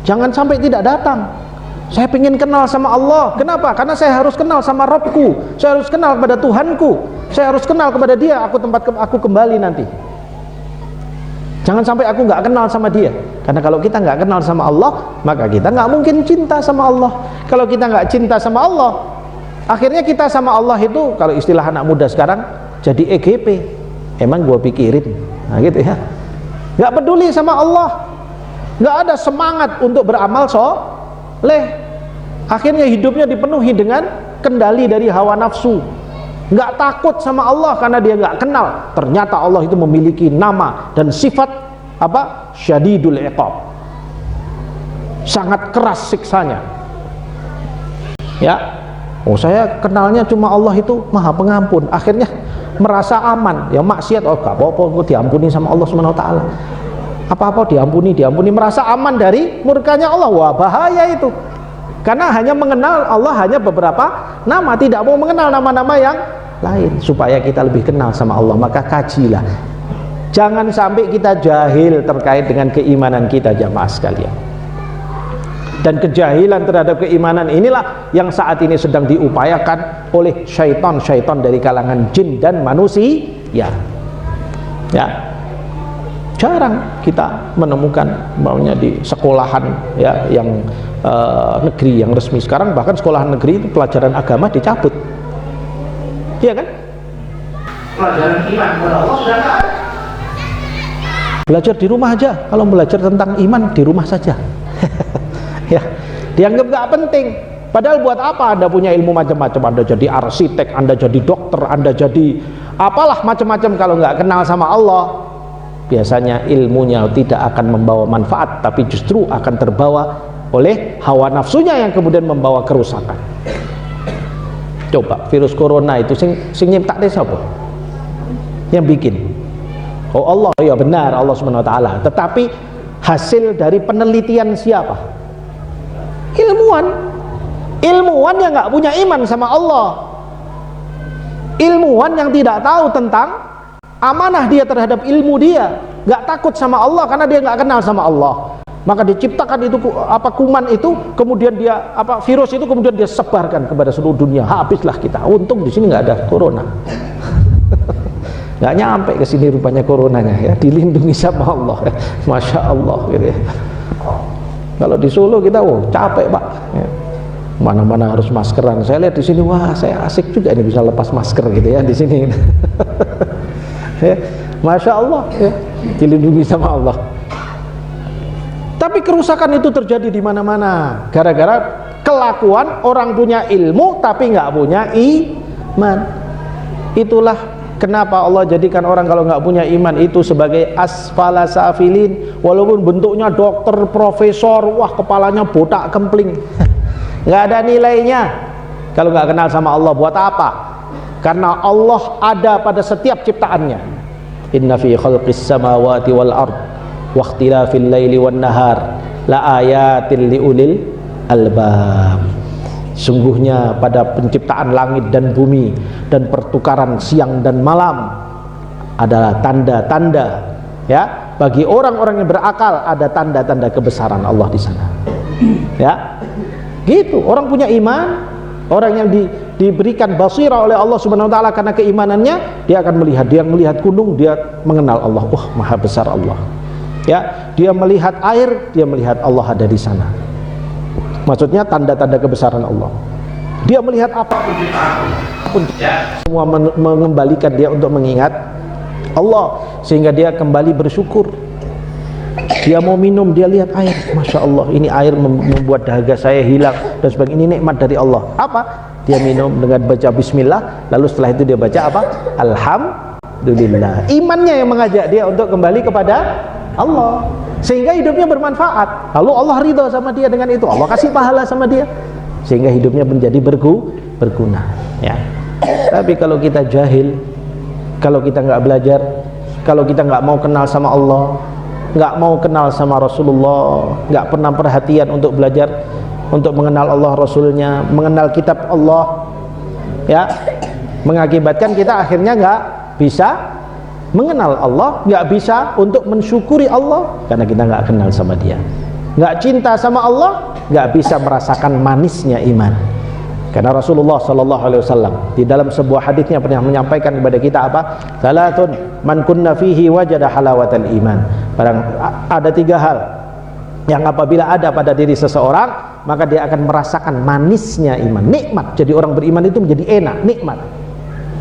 Jangan sampai tidak datang. Saya ingin kenal sama Allah. Kenapa? Karena saya harus kenal sama Rabbku. Saya harus kenal kepada Tuhanku. Saya harus kenal kepada Dia. Aku kembali nanti. Jangan sampai aku nggak kenal sama Dia. Karena kalau kita nggak kenal sama Allah, maka kita nggak mungkin cinta sama Allah. Kalau kita nggak cinta sama Allah, akhirnya kita sama Allah itu, kalau istilah anak muda sekarang, jadi EGP. Emang gua pikirin, nah gitu ya. Nggak peduli sama Allah, nggak ada semangat untuk beramal soleh. Akhirnya hidupnya dipenuhi dengan kendali dari hawa nafsu. Nggak takut sama Allah karena dia nggak kenal. Ternyata Allah itu memiliki nama dan sifat apa? Syadidul iqab. Sangat keras siksanya. Ya. Oh, saya kenalnya cuma Allah itu Maha Pengampun. Akhirnya merasa aman, ya maksiat, oh gak apa-apa, diampuni sama Allah Subhanahu wa taala. Apa-apa diampuni, merasa aman dari murkanya Allah. Wah, bahaya itu. Karena hanya mengenal Allah hanya beberapa nama, tidak mau mengenal nama-nama yang lain. Supaya kita lebih kenal sama Allah, maka kajilah. Jangan sampai kita jahil terkait dengan keimanan kita, jamaah sekalian. Dan kejahilan terhadap keimanan inilah yang saat ini sedang diupayakan oleh syaitan-syaitan dari kalangan jin dan manusia. Ya, jarang kita menemukan maunya di sekolahan ya yang negeri yang resmi. Sekarang bahkan sekolahan negeri itu pelajaran agama dicabut, iya kan? Pelajaran iman kepada Allah sudah tidak ada. Belajar di rumah aja, kalau belajar tentang iman di rumah saja. Ya, dianggap gak penting. Padahal buat apa Anda punya ilmu macam-macam? Anda jadi arsitek, Anda jadi dokter, Anda jadi apalah macam-macam, kalau nggak kenal sama Allah, biasanya ilmunya tidak akan membawa manfaat, tapi justru akan terbawa oleh hawa nafsunya yang kemudian membawa kerusakan. Coba virus corona itu sing nyiptakne sapa? Yang bikin? Oh Allah, ya benar, Allah Subhanahu wa taala. Tetapi hasil dari penelitian siapa? Ilmuwan yang nggak punya iman sama Allah, ilmuwan yang tidak tahu tentang amanah dia terhadap ilmu dia, nggak takut sama Allah karena dia nggak kenal sama Allah, maka diciptakan itu kuman itu, kemudian dia virus itu kemudian dia sebarkan kepada seluruh dunia, habislah kita. Untung di sini nggak ada corona. Nggak nyampe ke sini rupanya coronanya ya, dilindungi sama Allah ya. Masya Allah gitu ya. Kalau di Solo kita capek Pak ya. Mana-mana harus maskeran. Saya lihat di sini, wah saya asik juga ini bisa lepas masker gitu ya di sini. Ya, Masya Allah ya, dilindungi sama Allah. Tapi kerusakan itu terjadi di mana-mana gara-gara kelakuan orang punya ilmu tapi nggak punya iman. Itulah kenapa Allah jadikan orang kalau nggak punya iman itu sebagai asfala safilin, walaupun bentuknya dokter, profesor, wah kepalanya botak kempling. Nggak ada nilainya kalau nggak kenal sama Allah. Buat apa? Karena Allah ada pada setiap ciptaannya. Inna fi khalqis samawati wal ard wa ikhtilafil laili wan nahar la ayatin liulil albab. Sungguhnya pada penciptaan langit dan bumi dan pertukaran siang dan malam adalah tanda-tanda ya bagi orang-orang yang berakal, ada tanda-tanda kebesaran Allah di sana. Ya. Gitu, orang punya iman, orang yang diberikan basirah oleh Allah Subhanahu wa taala karena keimanannya, dia akan melihat, dia melihat gunung, dia mengenal Allah. Wah, maha besar Allah. Ya, dia melihat air, dia melihat Allah ada di sana. Maksudnya tanda-tanda kebesaran Allah. Dia melihat apapun semua mengembalikan dia untuk mengingat Allah, sehingga dia kembali bersyukur. Dia mau minum, dia lihat air, Masya Allah, ini air membuat dahaga saya hilang dan sebagainya, ini nikmat dari Allah. Apa? Dia minum dengan baca bismillah, lalu setelah itu dia baca apa? Alhamdulillah. Imannya yang mengajak dia untuk kembali kepada Allah, sehingga hidupnya bermanfaat. Lalu Allah ridha sama dia dengan itu, Allah kasih pahala sama dia, sehingga hidupnya menjadi berguna ya. Tapi kalau kita jahil, kalau kita nggak belajar, kalau kita nggak mau kenal sama Allah, nggak mau kenal sama Rasulullah, nggak pernah perhatian untuk belajar, untuk mengenal Allah Rasulnya, mengenal kitab Allah ya, mengakibatkan kita akhirnya nggak bisa mengenal Allah, nggak bisa untuk mensyukuri Allah karena kita nggak kenal sama dia, nggak cinta sama Allah, nggak bisa merasakan manisnya iman. Karena Rasulullah Sallallahu Alaihi Wasallam di dalam sebuah hadisnya pernah menyampaikan kepada kita apa? Salatun man kunna fihi wajada halawatal iman. Ada 3 hal yang apabila ada pada diri seseorang, maka dia akan merasakan manisnya iman, nikmat. Jadi orang beriman itu menjadi enak, nikmat.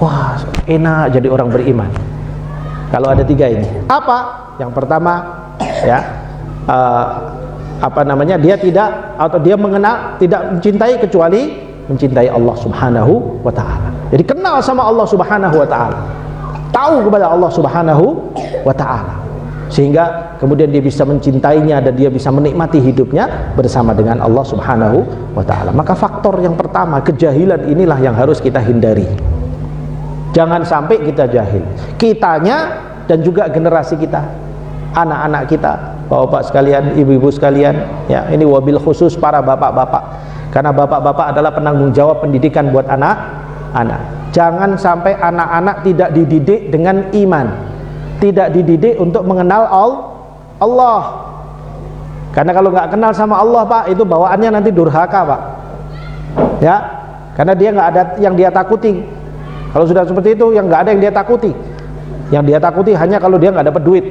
Wah, enak jadi orang beriman. Kalau ada 3 ini, apa? Yang pertama, ya, dia tidak atau dia mengenal, tidak mencintai kecuali mencintai Allah Subhanahu wa ta'ala. Jadi kenal sama Allah Subhanahu wa ta'ala, tahu kepada Allah Subhanahu wa ta'ala, sehingga kemudian dia bisa mencintainya dan dia bisa menikmati hidupnya bersama dengan Allah Subhanahu wa ta'ala. Maka faktor yang pertama, kejahilan, inilah yang harus kita hindari Jangan sampai kita jahil, kitanya dan juga generasi kita, anak-anak kita, bapak-bapak sekalian, ibu-ibu sekalian, ya, ini wabil khusus para bapak-bapak, karena bapak-bapak adalah penanggung jawab pendidikan buat anak-anak. Jangan sampai anak-anak tidak dididik dengan iman, tidak dididik untuk mengenal Allah. Karena kalau nggak kenal sama Allah, Pak, itu bawaannya nanti durhaka, Pak. Ya, karena dia nggak ada yang dia takuti. Kalau sudah seperti itu, yang nggak ada yang dia takuti. Yang dia takuti hanya kalau dia nggak dapat duit.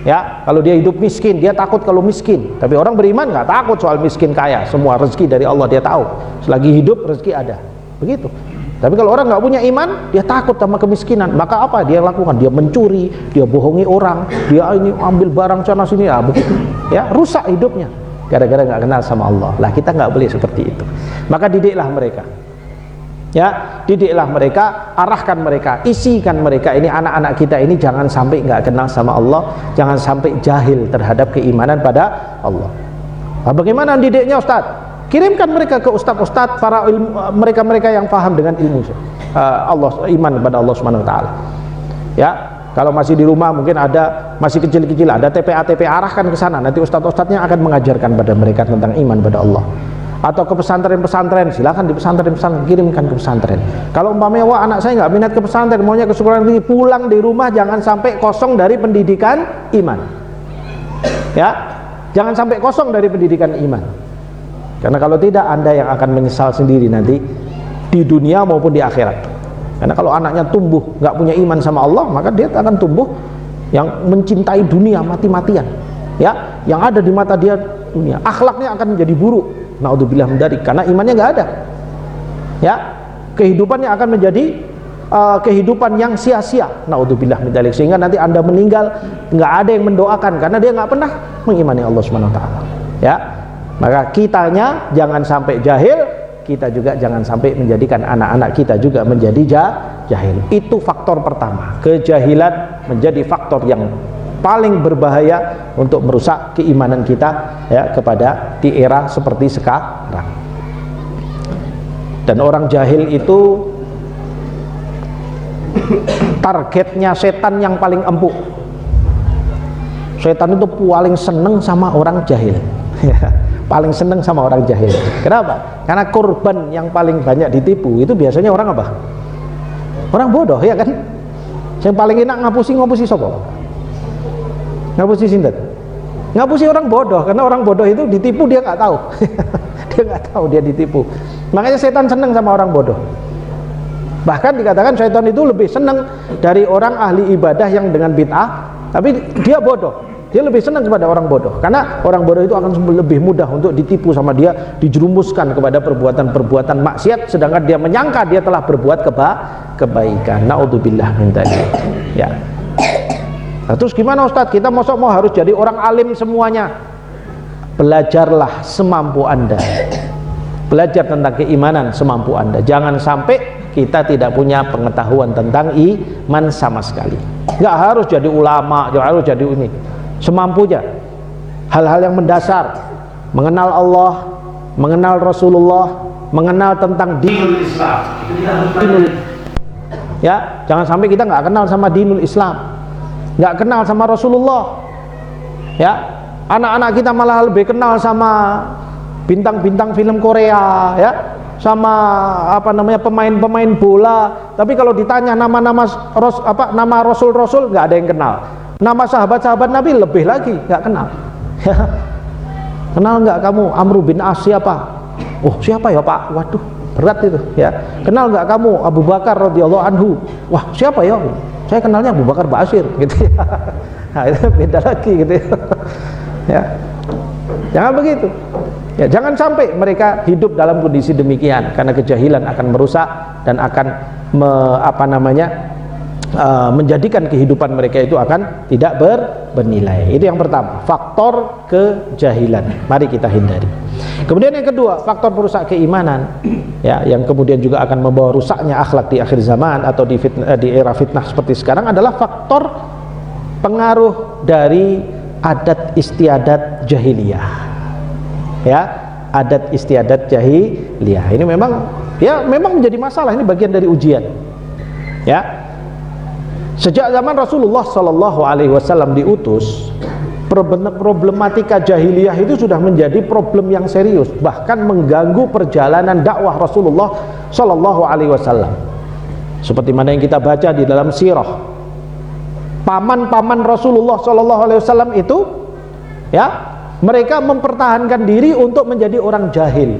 Ya, kalau dia hidup miskin, dia takut kalau miskin. Tapi orang beriman nggak takut soal miskin kaya. Semua rezeki dari Allah dia tahu. Selagi hidup rezeki ada. Begitu. Tapi kalau orang nggak punya iman, dia takut sama kemiskinan. Maka apa dia lakukan? Dia mencuri, dia bohongi orang, dia ini ambil barang sana sini, ya begitu. Ya, rusak hidupnya. Gara-gara nggak kenal sama Allah. Lah kita nggak boleh seperti itu. Maka didiklah mereka. Ya, didiklah mereka, arahkan mereka, isikan mereka. Ini anak-anak kita ini jangan sampai nggak kenal sama Allah, jangan sampai jahil terhadap keimanan pada Allah. Nah, bagaimana didiknya, Ustaz? Kirimkan mereka ke ustaz-ustaz, para mereka-mereka yang paham dengan ilmu Allah, iman kepada Allah Subhanahu wa taala. Ya, kalau masih di rumah mungkin ada masih kecil-kecil, ada TPA arahkan ke sana. Nanti ustaz-ustaznya akan mengajarkan pada mereka tentang iman pada Allah. Atau ke pesantren-pesantren, silakan di pesantren-pesantren, kirimkan ke pesantren. Kalau umpamanya, wah anak saya nggak minat ke pesantren, maunya ke sekolah tinggi, pulang di rumah jangan sampai kosong dari pendidikan iman. Ya, jangan sampai kosong dari pendidikan iman. Karena kalau tidak, Anda yang akan menyesal sendiri nanti di dunia maupun di akhirat. Karena kalau anaknya tumbuh nggak punya iman sama Allah, maka dia akan tumbuh yang mencintai dunia mati-matian. Ya, yang ada di mata dia dunia, akhlaknya akan menjadi buruk. Naudzubillah min dzalik, karena imannya nggak ada. Ya, kehidupannya akan menjadi kehidupan yang sia-sia. Naudzubillah min dzalik, sehingga nanti Anda meninggal nggak ada yang mendoakan karena dia nggak pernah mengimani Allah Subhanahu wa taala. Ya, maka kitanya jangan sampai jahil, kita juga jangan sampai menjadikan anak-anak kita juga menjadi jahil. Itu faktor pertama. Kejahilan menjadi faktor yang paling berbahaya untuk merusak keimanan kita, ya, kepada di era seperti sekarang. Dan orang jahil itu targetnya setan yang paling empuk. Setan itu paling seneng sama orang jahil. Paling seneng sama orang jahil. Kenapa? Karena korban yang paling banyak ditipu itu biasanya orang apa? Orang bodoh, ya kan? Yang paling enak ngapusi sapa? Ngapusi sinten? Ngapusi orang bodoh, karena orang bodoh itu ditipu dia nggak tahu. Dia nggak tahu dia ditipu. Makanya setan seneng sama orang bodoh. Bahkan dikatakan setan itu lebih seneng dari orang ahli ibadah yang dengan bid'ah, tapi dia bodoh. Dia lebih senang kepada orang bodoh, karena orang bodoh itu akan lebih mudah untuk ditipu sama dia, dijerumuskan kepada perbuatan-perbuatan maksiat, sedangkan dia menyangka dia telah berbuat kebaikan. Naudzubillah min dzalik. Ya. Nah, terus gimana Ustadz? Kita mau harus jadi orang alim semuanya? Belajarlah semampu Anda. Belajar tentang keimanan semampu Anda. Jangan sampai kita tidak punya pengetahuan tentang iman sama sekali. Nggak harus jadi ulama, nggak harus jadi ini. Semampunya, hal-hal yang mendasar, mengenal Allah, mengenal Rasulullah, mengenal tentang dinul Islam. Ya, jangan sampai kita nggak kenal sama dinul Islam, nggak kenal sama Rasulullah. Ya, anak-anak kita malah lebih kenal sama bintang-bintang film Korea, ya, sama pemain-pemain bola. Tapi kalau ditanya nama Rasul-Rasul nggak ada yang kenal. Nama sahabat-sahabat Nabi lebih lagi nggak kenal. Ya. Kenal nggak kamu Amr bin As siapa? Oh, siapa ya Pak? Waduh, berat itu. Ya. Kenal nggak kamu Abu Bakar radhiyallahu anhu? Wah, siapa ya? Saya kenalnya Abu Bakar Basir, gitu. Ya. Nah, itu beda lagi, gitu. Ya. Jangan begitu. Ya, jangan sampai mereka hidup dalam kondisi demikian, karena kejahilan akan merusak dan akan menjadikan kehidupan mereka itu akan tidak bernilai. Itu yang pertama, faktor kejahilan. Mari kita hindari. Kemudian yang kedua, faktor perusak keimanan, ya, yang kemudian juga akan membawa rusaknya akhlak di akhir zaman atau di era fitnah seperti sekarang adalah faktor pengaruh dari adat istiadat jahiliyah. Ya, adat istiadat jahiliyah ini memang menjadi masalah. Ini bagian dari ujian. Ya, sejak zaman Rasulullah Shallallahu Alaihi Wasallam diutus, problematika jahiliyah itu sudah menjadi problem yang serius, bahkan mengganggu perjalanan dakwah Rasulullah Shallallahu Alaihi Wasallam. Seperti mana yang kita baca di dalam sirah, paman-paman Rasulullah Shallallahu Alaihi Wasallam itu, ya, mereka mempertahankan diri untuk menjadi orang jahil.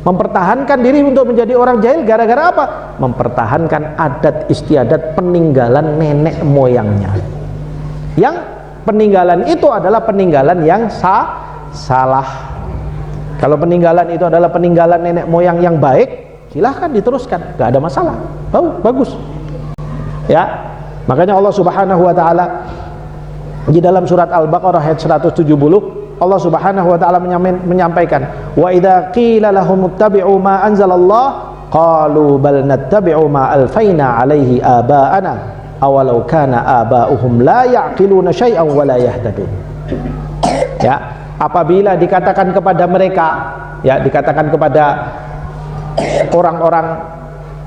Mempertahankan diri untuk menjadi orang jahil gara-gara apa? Mempertahankan adat istiadat peninggalan nenek moyangnya. Yang peninggalan itu adalah peninggalan yang salah. Kalau peninggalan itu adalah peninggalan nenek moyang yang baik, silahkan diteruskan, gak ada masalah. Bagus. Ya, makanya Allah Subhanahu wa taala di dalam surat Al-Baqarah ayat 170, Allah Subhanahu wa taala menyampaikan, wa idza qila lahum ittabi'u ma anzalallah qalu bal nattabi'u ma alfaina 'alaihi aba'ana awalau kana aba'uhum la ya'qiluna syai'an wa la yahtadun. Ya, apabila dikatakan kepada mereka, ya, dikatakan kepada orang-orang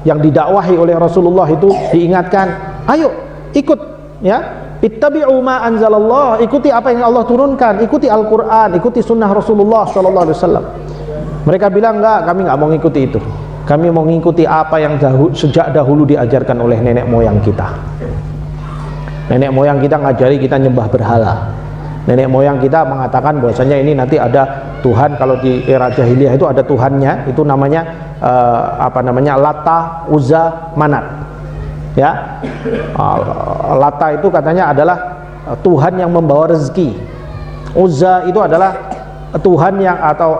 yang didakwahi oleh Rasulullah itu, diingatkan, ayo ikut, ya, ittabi'u ma anzalallah, ikuti apa yang Allah turunkan, ikuti Al-Quran, ikuti sunnah Rasulullah SAW. Mereka bilang, enggak, kami enggak mau ngikuti itu, kami mau ngikuti apa yang sejak dahulu diajarkan oleh nenek moyang kita. Nenek moyang kita ngajari kita nyembah berhala. Nenek moyang kita mengatakan bahwasanya ini nanti ada Tuhan, kalau di era jahiliyah itu ada Tuhannya, itu namanya Lata, Uzza, Manat. Ya, Lata itu katanya adalah Tuhan yang membawa rezeki. Uzza itu adalah Tuhan yang atau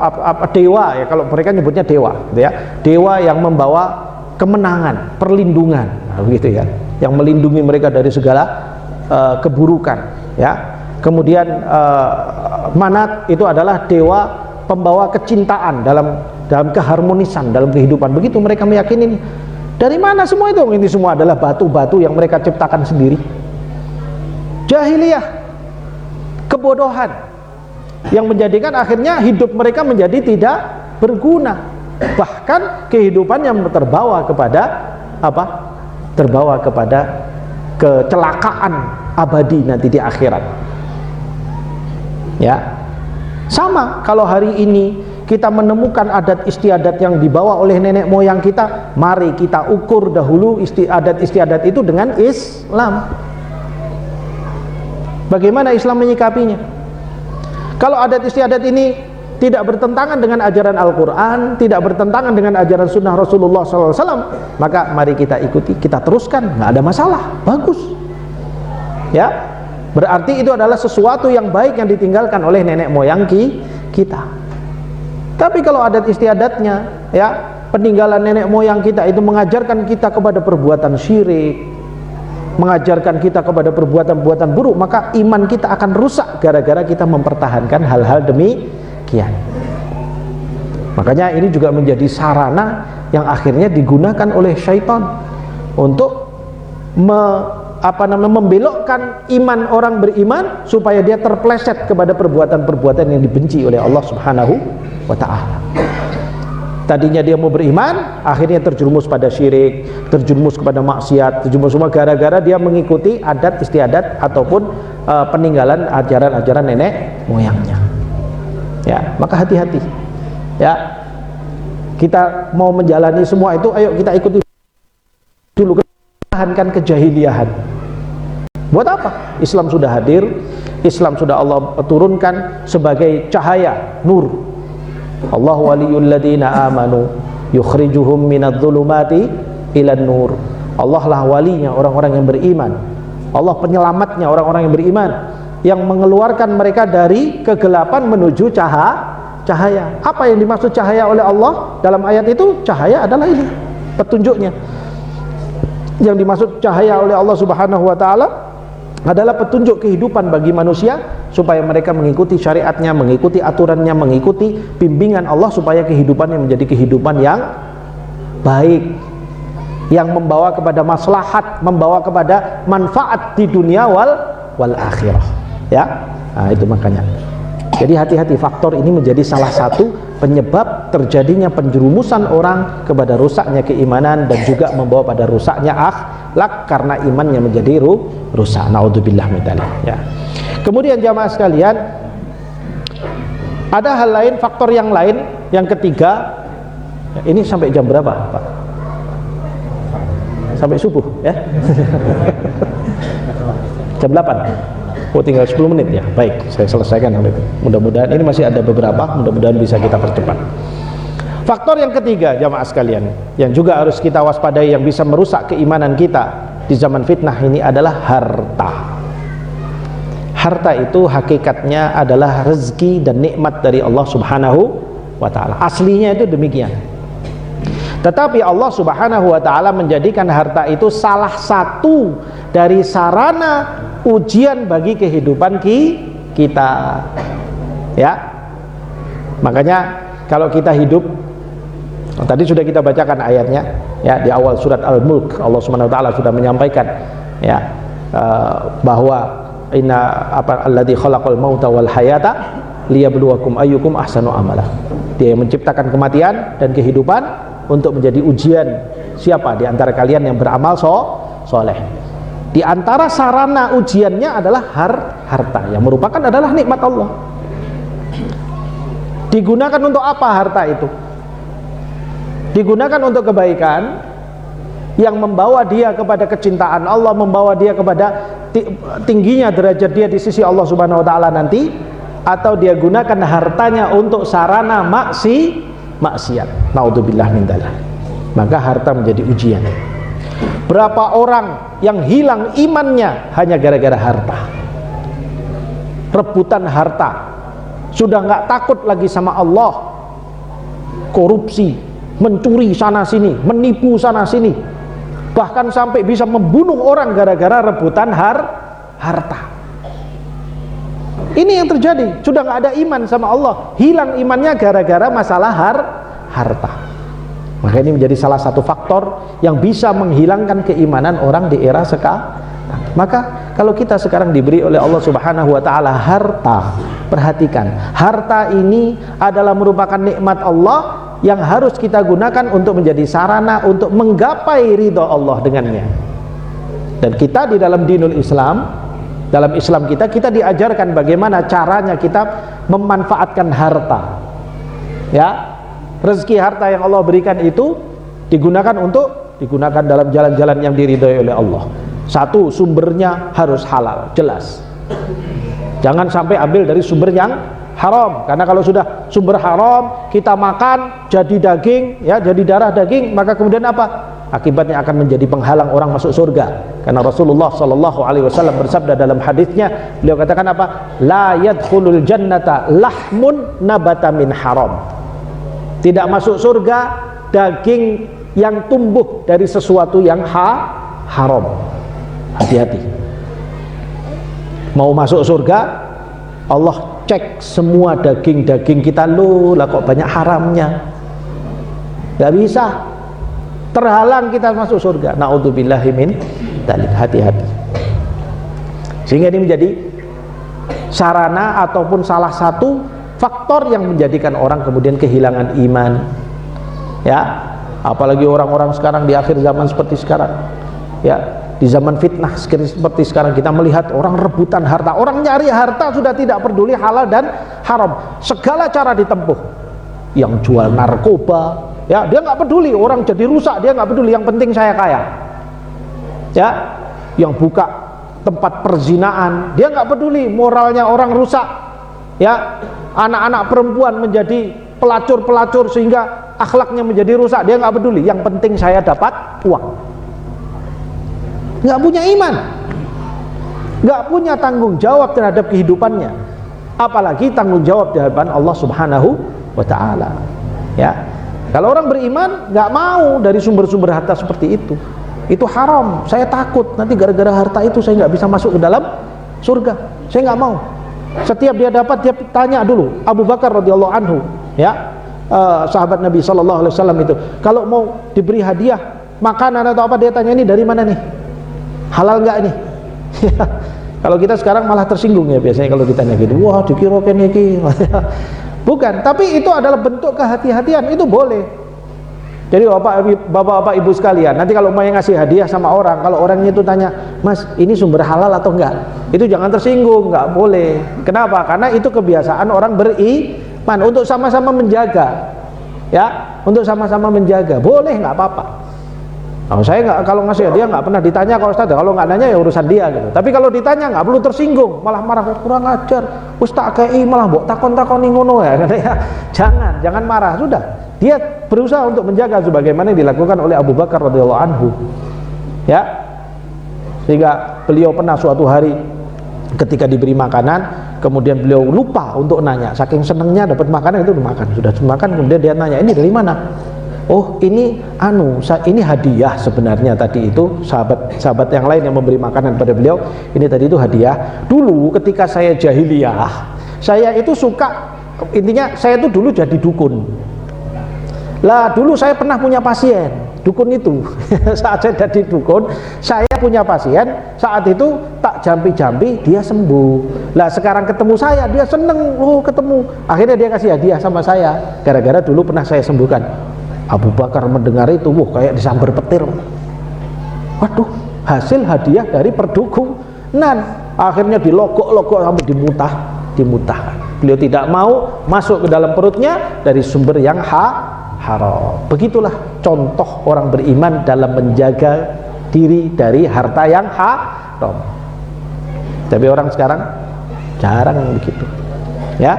dewa, ya, kalau mereka nyebutnya dewa, gitu ya. Dewa yang membawa kemenangan, perlindungan, begitu ya, yang melindungi mereka dari segala keburukan, ya. Kemudian Manat itu adalah dewa pembawa kecintaan dalam keharmonisan dalam kehidupan. Begitu mereka meyakini. Dari mana semua itu? Ini semua adalah batu-batu yang mereka ciptakan sendiri. Jahiliyah, kebodohan yang menjadikan akhirnya hidup mereka menjadi tidak berguna. Bahkan kehidupan yang terbawa kepada apa? Terbawa kepada kecelakaan abadi nanti di akhirat. Ya. Sama kalau hari ini kita menemukan adat istiadat yang dibawa oleh nenek moyang kita, mari kita ukur dahulu adat istiadat itu dengan Islam. Bagaimana Islam menyikapinya? Kalau adat istiadat ini tidak bertentangan dengan ajaran Al-Quran, tidak bertentangan dengan ajaran sunnah Rasulullah SAW, maka mari kita ikuti, kita teruskan, nggak ada masalah, bagus. Ya, berarti itu adalah sesuatu yang baik yang ditinggalkan oleh nenek moyang kita. Tapi kalau adat istiadatnya, ya, peninggalan nenek moyang kita itu mengajarkan kita kepada perbuatan syirik, mengajarkan kita kepada perbuatan-perbuatan buruk, maka iman kita akan rusak gara-gara kita mempertahankan hal-hal demikian. Makanya ini juga menjadi sarana yang akhirnya digunakan oleh syaitan untuk membelokkan iman orang beriman supaya dia terpleset kepada perbuatan-perbuatan yang dibenci oleh Allah Subhanahu wa ta'ala. Tadinya dia mau beriman, akhirnya terjerumus pada syirik, terjerumus kepada maksiat, terjerumus semua gara-gara dia mengikuti adat istiadat ataupun peninggalan ajaran-ajaran nenek moyangnya. Ya, maka hati-hati. Ya, kita mau menjalani semua itu, ayo kita ikuti dulu, pertahankan kejahiliahan. Buat apa? Islam sudah hadir, Islam sudah Allah turunkan sebagai cahaya, nur. Allah waliyul ladina amanu yukhrijuhum minadh-dhulumati ilan nur. Allah lah walinya orang-orang yang beriman. Allah penyelamatnya orang-orang yang beriman, yang mengeluarkan mereka dari kegelapan menuju cahaya. Apa yang dimaksud cahaya oleh Allah dalam ayat itu? Cahaya adalah ini, petunjuknya. Yang dimaksud cahaya oleh Allah Subhanahu wa ta'ala adalah petunjuk kehidupan bagi manusia supaya mereka mengikuti syariatnya, mengikuti aturannya, mengikuti bimbingan Allah supaya kehidupannya menjadi kehidupan yang baik, yang membawa kepada maslahat, membawa kepada manfaat di dunia wal akhirah. Ya, nah, itu makanya. Jadi hati-hati, faktor ini menjadi salah satu penyebab terjadinya penjerumusan orang kepada rusaknya keimanan dan juga membawa pada rusaknya akhlak karena imannya menjadi rusak. Naudzubillah min dzalik, ya. Kemudian jamaah sekalian, ada hal lain, faktor yang lain, yang ketiga. Ini sampai jam berapa, Pak? Sampai subuh, ya? Jam 8. Oh, tinggal 10 menit ya. Baik, saya selesaikan sampai itu. Mudah-mudahan ini masih ada beberapa, mudah-mudahan bisa kita percepat. Faktor yang ketiga jamaah sekalian, yang juga harus kita waspadai, yang bisa merusak keimanan kita di zaman fitnah ini adalah harta. Harta itu hakikatnya adalah rezeki dan nikmat dari Allah Subhanahu wa ta'ala. Aslinya itu demikian. Tetapi Allah Subhanahu wa ta'ala menjadikan harta itu salah satu dari sarana ujian bagi kehidupan kita, ya. Makanya kalau kita hidup, tadi sudah kita bacakan ayatnya, ya, di awal surat Al-Mulk Allah Subhanahu wa ta'ala sudah menyampaikan, ya, bahwa alladzi khalaqal mauta wal hayata liyabluwakum ayyukum ahsanu amala. Dia yang menciptakan kematian dan kehidupan untuk menjadi ujian siapa di antara kalian yang beramal soleh. Di antara sarana ujiannya adalah harta, yang merupakan adalah nikmat Allah. Digunakan untuk apa harta itu? Digunakan untuk kebaikan yang membawa dia kepada kecintaan Allah, membawa dia kepada tingginya derajat dia di sisi Allah Subhanahu wa ta'ala nanti, atau dia gunakan hartanya untuk sarana maksiat. Naudzubillah min dzalik. Maka harta menjadi ujian. Berapa orang yang hilang imannya hanya gara-gara harta, rebutan harta, sudah nggak takut lagi sama Allah, korupsi, mencuri sana sini, menipu sana sini, bahkan sampai bisa membunuh orang gara-gara rebutan harta. Ini yang terjadi, sudah nggak ada iman sama Allah, hilang imannya gara-gara masalah harta. Maka ini menjadi salah satu faktor yang bisa menghilangkan keimanan orang di era sekarang. Maka kalau kita sekarang diberi oleh Allah Subhanahu wa ta'ala harta, perhatikan, harta ini adalah merupakan nikmat Allah yang harus kita gunakan untuk menjadi sarana untuk menggapai ridha Allah dengannya. Dan kita di dalam dinul Islam, dalam Islam kita diajarkan bagaimana caranya kita memanfaatkan harta, ya. Rezeki harta yang Allah berikan itu digunakan dalam jalan-jalan yang diridhai oleh Allah. Satu, sumbernya harus halal, jelas. Jangan sampai ambil dari sumber yang haram, karena kalau sudah sumber haram kita makan jadi daging, ya, jadi darah daging, maka kemudian apa? Akibatnya akan menjadi penghalang orang masuk surga. Karena Rasulullah sallallahu alaihi wasallam bersabda dalam hadisnya, beliau katakan apa? La yadkhulul jannata lahmun nabata min haram. Tidak masuk surga daging yang tumbuh dari sesuatu yang haram. Hati-hati. Mau masuk surga, Allah cek semua daging-daging kita, loh lah kok banyak haramnya. Gak bisa, terhalang kita masuk surga. Naudzubillahi min dzalik. Hati-hati. Sehingga ini menjadi sarana ataupun salah satu faktor yang menjadikan orang kemudian kehilangan iman, ya. Apalagi orang-orang sekarang di akhir zaman seperti sekarang, ya, di zaman fitnah seperti sekarang, kita melihat orang rebutan harta, orang nyari harta sudah tidak peduli halal dan haram, segala cara ditempuh. Yang jual narkoba, ya, dia nggak peduli orang jadi rusak, dia nggak peduli, yang penting saya kaya, ya. Yang buka tempat perzinaan, dia nggak peduli moralnya orang rusak, ya. Anak-anak perempuan menjadi pelacur-pelacur sehingga akhlaknya menjadi rusak, dia nggak peduli, yang penting saya dapat uang. Nggak punya iman, nggak punya tanggung jawab terhadap kehidupannya, apalagi tanggung jawab di hadapan Allah Subhanahu wa ta'ala, ya. Kalau orang beriman nggak mau dari sumber-sumber harta seperti itu haram, saya takut nanti gara-gara harta itu saya nggak bisa masuk ke dalam surga, saya nggak mau. Setiap dia dapat, dia tanya dulu. Abu Bakar radhiyallahu anhu, ya, sahabat Nabi sallallahu alaihi wasallam itu, kalau mau diberi hadiah makanan atau apa, dia tanya, ini dari mana nih, halal nggak ini? Kalau kita sekarang malah tersinggung, ya, biasanya kalau ditanya gitu, wah dikira kene iki. Bukan, tapi itu adalah bentuk kehati-hatian, itu boleh. Jadi bapak-bapak ibu sekalian, nanti kalau mau ngasih hadiah sama orang, kalau orangnya itu tanya, Mas ini sumber halal atau enggak, itu jangan tersinggung, enggak boleh. Kenapa? Karena itu kebiasaan orang beriman untuk sama-sama menjaga, ya, untuk sama-sama menjaga, boleh, nggak apa-apa. Nah, saya nggak, kalau ngasih hadiah nggak pernah ditanya kalau Ustaz, kalau nggak nanya ya urusan dia gitu. Tapi kalau ditanya nggak perlu tersinggung, malah marah, kurang ajar, Ustaz KI malah mbok takon-takoni ngono ya, jangan marah, sudah. Dia berusaha untuk menjaga sebagaimana yang dilakukan oleh Abu Bakar radhiyallahu anhu, ya, sehingga beliau pernah suatu hari ketika diberi makanan, kemudian beliau lupa untuk nanya, saking senangnya dapat makanan itu makan, sudah makan, kemudian dia nanya, ini dari mana? Oh ini ini hadiah sebenarnya tadi itu, sahabat yang lain yang memberi makanan pada beliau, ini tadi itu hadiah. Dulu ketika saya jahiliyah, saya itu suka, intinya saya itu dulu jadi dukun. Lah dulu saya pernah punya pasien dukun itu. Saat saya jadi dukun, saya punya pasien, saat itu tak jampi-jampi dia sembuh. Lah sekarang ketemu saya, dia seneng, oh ketemu, akhirnya dia kasih hadiah sama saya, gara-gara dulu pernah saya sembuhkan. Abu Bakar mendengar itu, wah kayak disambar petir. Waduh, hasil hadiah dari perdukunan, akhirnya dilogok-logok sampai dimutahkan. Beliau tidak mau masuk ke dalam perutnya dari sumber yang haram. Begitulah contoh orang beriman dalam menjaga diri dari harta yang haram. Tapi orang sekarang jarang begitu, ya,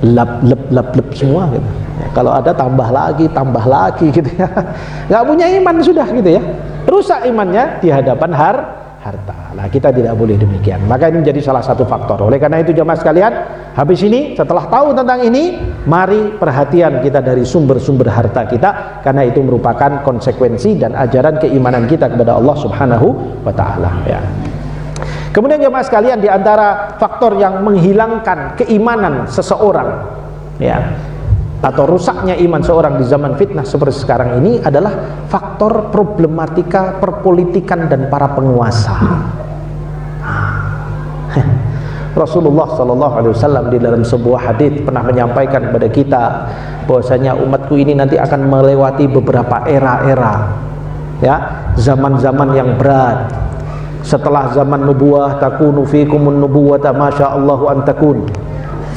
lap semua gitu. Ya, kalau ada tambah lagi gitu ya. Nggak punya iman sudah gitu ya, rusak imannya di hadapan harta. Nah kita tidak boleh demikian, maka ini menjadi salah satu faktor. Oleh karena itu jemaah sekalian, habis ini setelah tahu tentang ini, mari perhatian kita dari sumber-sumber harta kita, karena itu merupakan konsekuensi dan ajaran keimanan kita kepada Allah Subhanahu wa Ta'ala, ya. Kemudian jemaah sekalian, di antara faktor yang menghilangkan keimanan seseorang, ya, atau rusaknya iman seorang di zaman fitnah seperti sekarang ini adalah faktor problematika perpolitikan dan para penguasa. Rasulullah SAW di dalam sebuah hadis pernah menyampaikan kepada kita bahwasanya umatku ini nanti akan melewati beberapa era-era, ya, zaman-zaman yang berat. Setelah zaman nubuwah, takunu fikumun nubuwata masyaallahu an takun,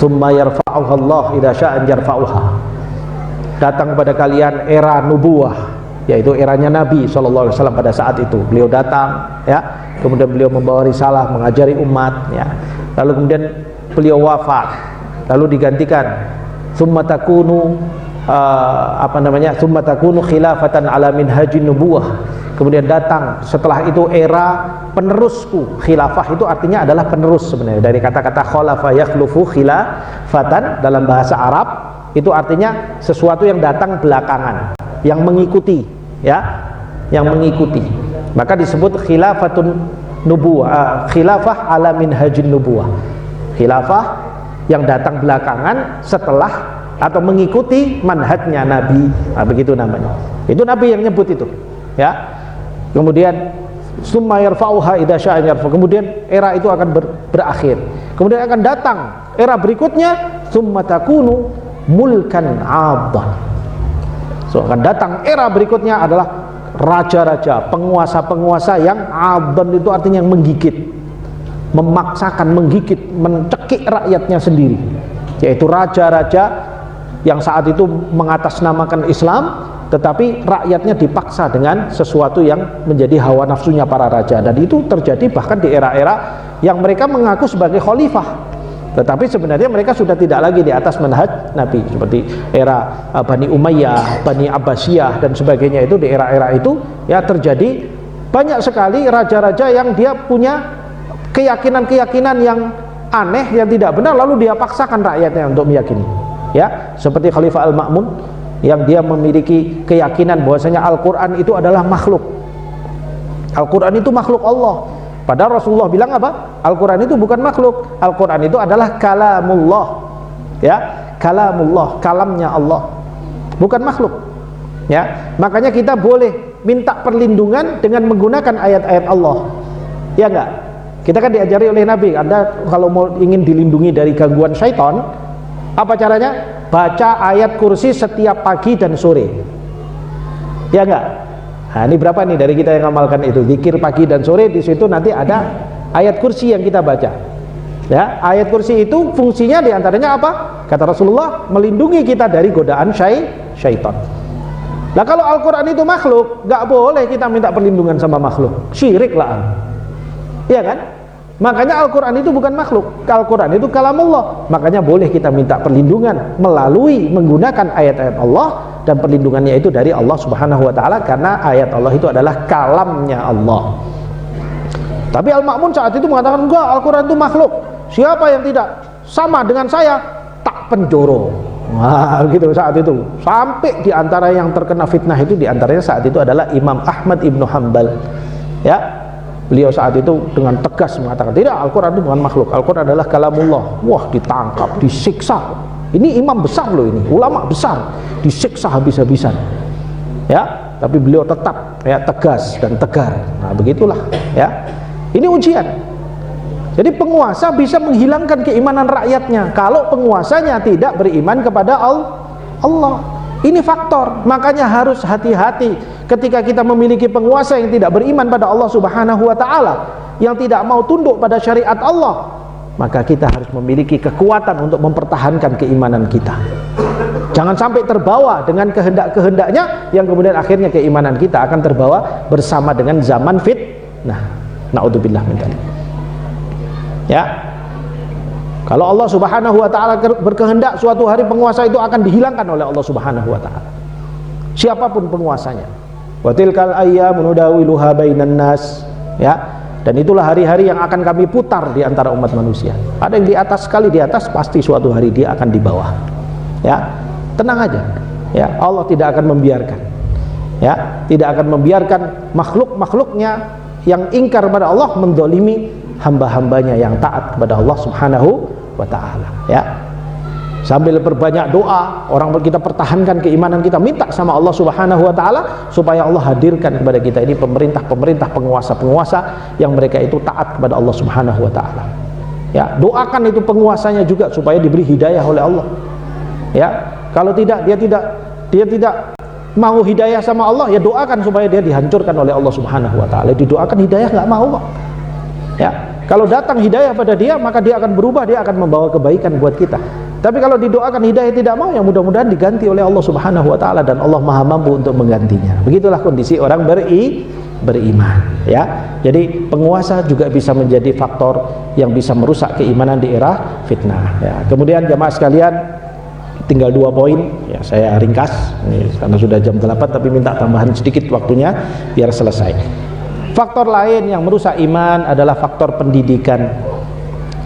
thumma yarfa'uha Allah idza syaa'a yarfa'uha. Datang pada kalian era nubuwah, yaitu eranya Nabi SAW pada saat itu. Beliau datang, ya, kemudian beliau membawa risalah, mengajari umat, ya. Lalu kemudian beliau wafat, lalu digantikan thumma takunu thumma takunu khilafatan ala minhajin nubuwah. Kemudian datang setelah itu era penerusku. Khilafah itu artinya adalah penerus sebenarnya, dari kata-kata khalafa yakhlufu khilafatan dalam bahasa Arab, itu artinya sesuatu yang datang belakangan, yang mengikuti, ya, yang mengikuti. Maka disebut khilafatun nubuwah, khilafah ala minhajin nubuwah, khilafah yang datang belakangan setelah atau mengikuti manhajnya Nabi. Nah, begitu namanya. Itu Nabi yang nyebut itu, ya. Kemudian summa yarfa'uha idza syaa'a yarfa. Kemudian era itu akan berakhir. Kemudian akan datang era berikutnya, summa takunu mulkan 'adhan. So akan datang era berikutnya adalah raja-raja, penguasa-penguasa yang 'adhan itu artinya yang menggigit, memaksakan, menggigit, mencekik rakyatnya sendiri, yaitu raja-raja yang saat itu mengatasnamakan Islam, tetapi rakyatnya dipaksa dengan sesuatu yang menjadi hawa nafsunya para raja. Dan itu terjadi bahkan di era-era yang mereka mengaku sebagai khalifah, tetapi sebenarnya mereka sudah tidak lagi di atas manhaj Nabi, seperti era Bani Umayyah, Bani Abbasiyah dan sebagainya. Itu di era-era itu, ya, terjadi banyak sekali raja-raja yang dia punya keyakinan-keyakinan yang aneh, yang tidak benar, lalu dia paksakan rakyatnya untuk meyakini, ya, seperti Khalifah Al-Ma'mun yang dia memiliki keyakinan bahwasanya Al-Quran itu adalah makhluk. Al-Quran itu makhluk Allah, padahal Rasulullah bilang apa? Al-Quran itu bukan makhluk, Al-Quran itu adalah kalamullah, ya, kalamullah, kalamnya Allah, bukan makhluk, ya. Makanya kita boleh minta perlindungan dengan menggunakan ayat-ayat Allah, ya enggak? Kita kan diajari oleh Nabi, Anda kalau mau ingin dilindungi dari gangguan syaitan, Apa caranya? Baca ayat kursi setiap pagi dan sore. Ya enggak? Nah, ini berapa nih dari kita yang amalkan itu? Zikir pagi dan sore, di situ nanti ada ayat kursi yang kita baca. Ya, ayat kursi itu fungsinya diantaranya apa? Kata Rasulullah, melindungi kita dari godaan syaitan. Nah, kalau Al-Quran itu makhluk, nggak boleh kita minta perlindungan sama makhluk. Syirik lah. Iya kan? Makanya Al-Quran itu bukan makhluk. Al-Quran itu kalamullah. Makanya boleh kita minta perlindungan melalui menggunakan ayat-ayat Allah, dan perlindungannya itu dari Allah Subhanahu wa ta'ala, karena ayat Allah itu adalah kalamnya Allah. Tapi Al-Ma'mun saat itu mengatakan, enggak, Al-Quran itu makhluk. Siapa yang tidak sama dengan saya, tak penjoro. Wah, gitu saat itu. Sampai diantara yang terkena fitnah itu, diantaranya saat itu adalah Imam Ahmad Ibnu Hanbal. Ya, beliau saat itu dengan tegas mengatakan, tidak, Al-Quran itu bukan makhluk, Al-Quran adalah kalamullah. Wah, ditangkap, disiksa. Ini imam besar loh, ini ulama besar, disiksa habis-habisan. Ya, tapi beliau tetap ya tegas dan tegar. Nah, begitulah ya. Ini ujian. Jadi penguasa bisa menghilangkan keimanan rakyatnya kalau penguasanya tidak beriman kepada Allah. Ini faktor. Makanya harus hati-hati ketika kita memiliki penguasa yang tidak beriman pada Allah Subhanahu wa ta'ala, yang tidak mau tunduk pada syariat Allah. Maka kita harus memiliki kekuatan untuk mempertahankan keimanan kita. Jangan sampai terbawa dengan kehendak-kehendaknya, yang kemudian akhirnya keimanan kita akan terbawa bersama dengan zaman fitnah. Na'udzubillah min dzalik. Ya, kalau Allah Subhanahu wa ta'ala berkehendak suatu hari penguasa itu akan dihilangkan oleh Allah Subhanahu wa ta'ala, siapapun penguasanya. Wa tilkal ayyamu nudawiluha bainan nas. Ya, dan itulah hari-hari yang akan kami putar di antara umat manusia. Ada yang di atas, sekali di atas, pasti suatu hari dia akan di bawah. Ya, tenang aja. Ya, Allah tidak akan membiarkan. Ya, tidak akan membiarkan makhluk-makhluknya yang ingkar kepada Allah mendolimi hamba-hambanya yang taat kepada Allah Subhanahu wa ta'ala. Ya, sambil berbanyak doa, orang kita pertahankan keimanan kita, minta sama Allah Subhanahu wa ta'ala supaya Allah hadirkan kepada kita ini pemerintah-pemerintah, penguasa-penguasa yang mereka itu taat kepada Allah Subhanahu wa ta'ala. Ya, doakan itu penguasanya juga supaya diberi hidayah oleh Allah. Ya, kalau tidak dia tidak mau hidayah sama Allah, ya doakan supaya dia dihancurkan oleh Allah Subhanahu wa ta'ala. Didoakan hidayah nggak mau kok. Ya, kalau datang hidayah pada dia, maka dia akan berubah, dia akan membawa kebaikan buat kita. Tapi kalau didoakan hidayah tidak mau, ya mudah-mudahan diganti oleh Allah Subhanahu wa ta'ala, dan Allah maha mampu untuk menggantinya. Begitulah kondisi orang beriman. Ya, jadi penguasa juga bisa menjadi faktor yang bisa merusak keimanan di era fitnah. Ya, kemudian jamaah sekalian, tinggal 2 poin, ya saya ringkas ini, karena sudah jam 8, tapi minta tambahan sedikit waktunya biar selesai. Faktor lain yang merusak iman adalah faktor pendidikan.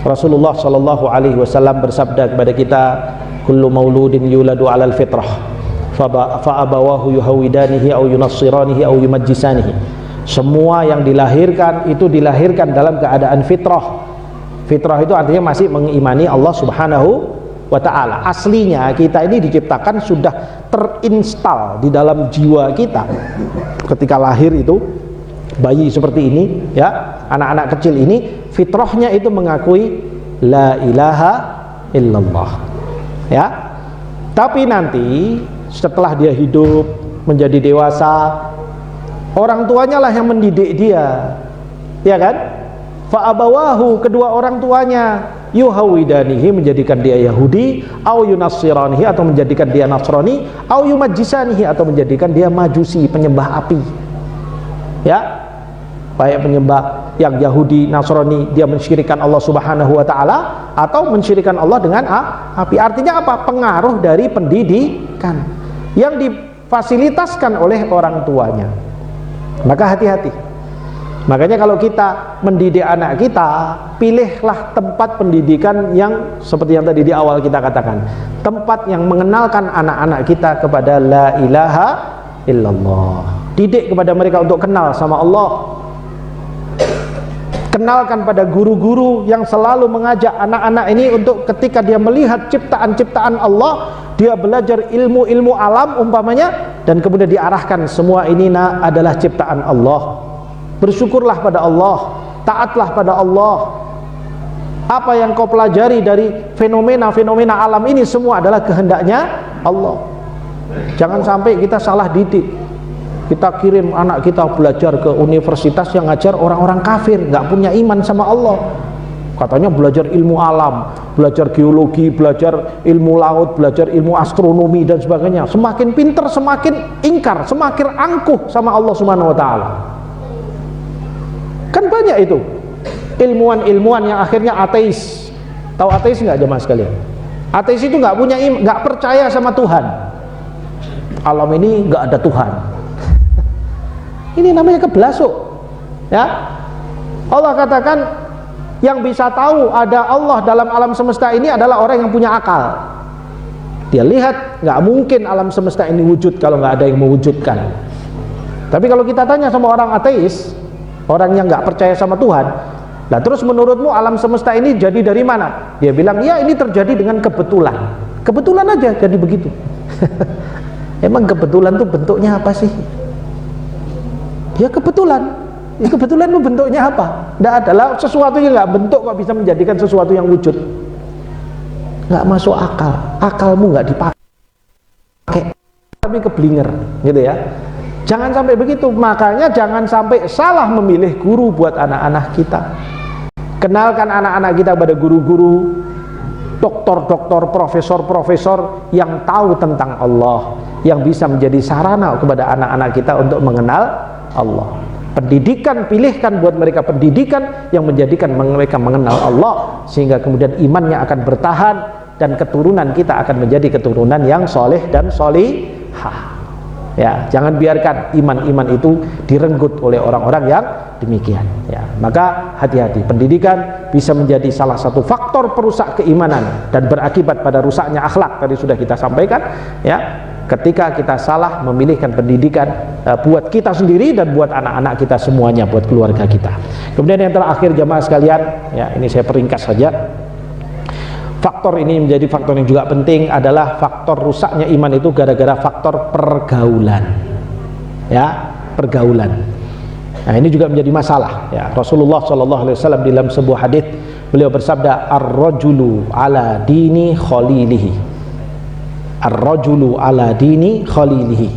Rasulullah Shallallahu Alaihi Wasallam bersabda kepada kita, kullu mauludin yuladu alal fitrah, fa abawahu yuhawidanihi au yunassiranihi au yumajjisanihi. Semua yang dilahirkan itu dilahirkan dalam keadaan fitrah. Fitrah itu artinya masih mengimani Allah Subhanahu wa ta'ala. Aslinya kita ini diciptakan sudah terinstal di dalam jiwa kita. Ketika lahir itu, bayi seperti ini, ya, anak-anak kecil ini, fitrahnya itu mengakui la ilaha illallah. Ya, tapi nanti setelah dia hidup menjadi dewasa, orang tuanya lah yang mendidik dia, ya kan? Fa abawahu, kedua orang tuanya, yuhawidanihi, menjadikan dia Yahudi, au yunassiranihi, atau menjadikan dia Nasrani, au yumajjisanihi, atau menjadikan dia Majusi, penyembah api. Ya, baik penyembah yang Yahudi, Nasrani, dia mensyirikan Allah Subhanahu wa ta'ala, atau mensyirikan Allah dengan api. Artinya apa? Pengaruh dari pendidikan yang difasilitaskan oleh orang tuanya. Maka hati-hati. Makanya kalau kita mendidik anak kita, pilihlah tempat pendidikan yang seperti yang tadi di awal kita katakan, tempat yang mengenalkan anak-anak kita kepada la ilaha illallah. Didik kepada mereka untuk kenal sama Allah. Kenalkan pada guru-guru yang selalu mengajak anak-anak ini untuk ketika dia melihat ciptaan-ciptaan Allah, dia belajar ilmu-ilmu alam umpamanya, dan kemudian diarahkan semua ini adalah ciptaan Allah. Bersyukurlah pada Allah, taatlah pada Allah. Apa yang kau pelajari dari fenomena-fenomena alam ini semua adalah kehendaknya Allah. Jangan sampai kita salah didik. Kita kirim anak kita belajar ke universitas yang ngajar orang-orang kafir, nggak punya iman sama Allah. Katanya belajar ilmu alam, belajar geologi, belajar ilmu laut, belajar ilmu astronomi dan sebagainya. Semakin pinter, semakin ingkar, semakin angkuh sama Allah Subhanahu wa taala. Kan banyak itu ilmuwan-ilmuwan yang akhirnya ateis. Tahu ateis nggak jemaah sekalian? Ateis itu nggak punya nggak percaya sama Tuhan. Alam ini nggak ada Tuhan. Ini namanya kebelasuk. Ya, Allah katakan yang bisa tahu ada Allah dalam alam semesta ini adalah orang yang punya akal. Dia lihat nggak mungkin alam semesta ini wujud kalau nggak ada yang mewujudkan. Tapi kalau kita tanya sama orang ateis, orang yang nggak percaya sama Tuhan, lah terus menurutmu alam semesta ini jadi dari mana? Dia bilang, ya ini terjadi dengan kebetulan. Kebetulan aja jadi begitu. Emang kebetulan tuh bentuknya apa sih? Ya kebetulan. Ya kebetulan itu bentuknya apa? Tidak adalah sesuatu yang nggak bentuk kok bisa menjadikan sesuatu yang wujud. Nggak masuk akal. Akalmu nggak dipakai, tapi keblinger, gitu ya. Jangan sampai begitu. Makanya jangan sampai salah memilih guru buat anak-anak kita. Kenalkan anak-anak kita pada guru-guru, doktor-doktor, profesor-profesor yang tahu tentang Allah, yang bisa menjadi sarana kepada anak-anak kita untuk mengenal Allah. Pendidikan, pilihkan buat mereka pendidikan yang menjadikan mereka mengenal Allah, sehingga kemudian imannya akan bertahan dan keturunan kita akan menjadi keturunan yang soleh dan solihah. Ya, jangan biarkan iman-iman itu direnggut oleh orang-orang yang demikian. Ya, maka hati-hati. Pendidikan bisa menjadi salah satu faktor perusak keimanan dan berakibat pada rusaknya akhlak. Tadi sudah kita sampaikan. Ya, ketika kita salah memilihkan pendidikan buat kita sendiri dan buat anak-anak kita semuanya, buat keluarga kita. Kemudian yang terakhir jamaah sekalian, ya ini saya peringkas saja. Faktor ini menjadi faktor yang juga penting adalah faktor rusaknya iman itu gara-gara faktor pergaulan. Ya, pergaulan. Nah, ini juga menjadi masalah. Ya, Rasulullah SAW dalam sebuah hadis beliau bersabda, "Ar-rajulu ala dini khalilihi." Ar-rajulu ala dini khalilihi.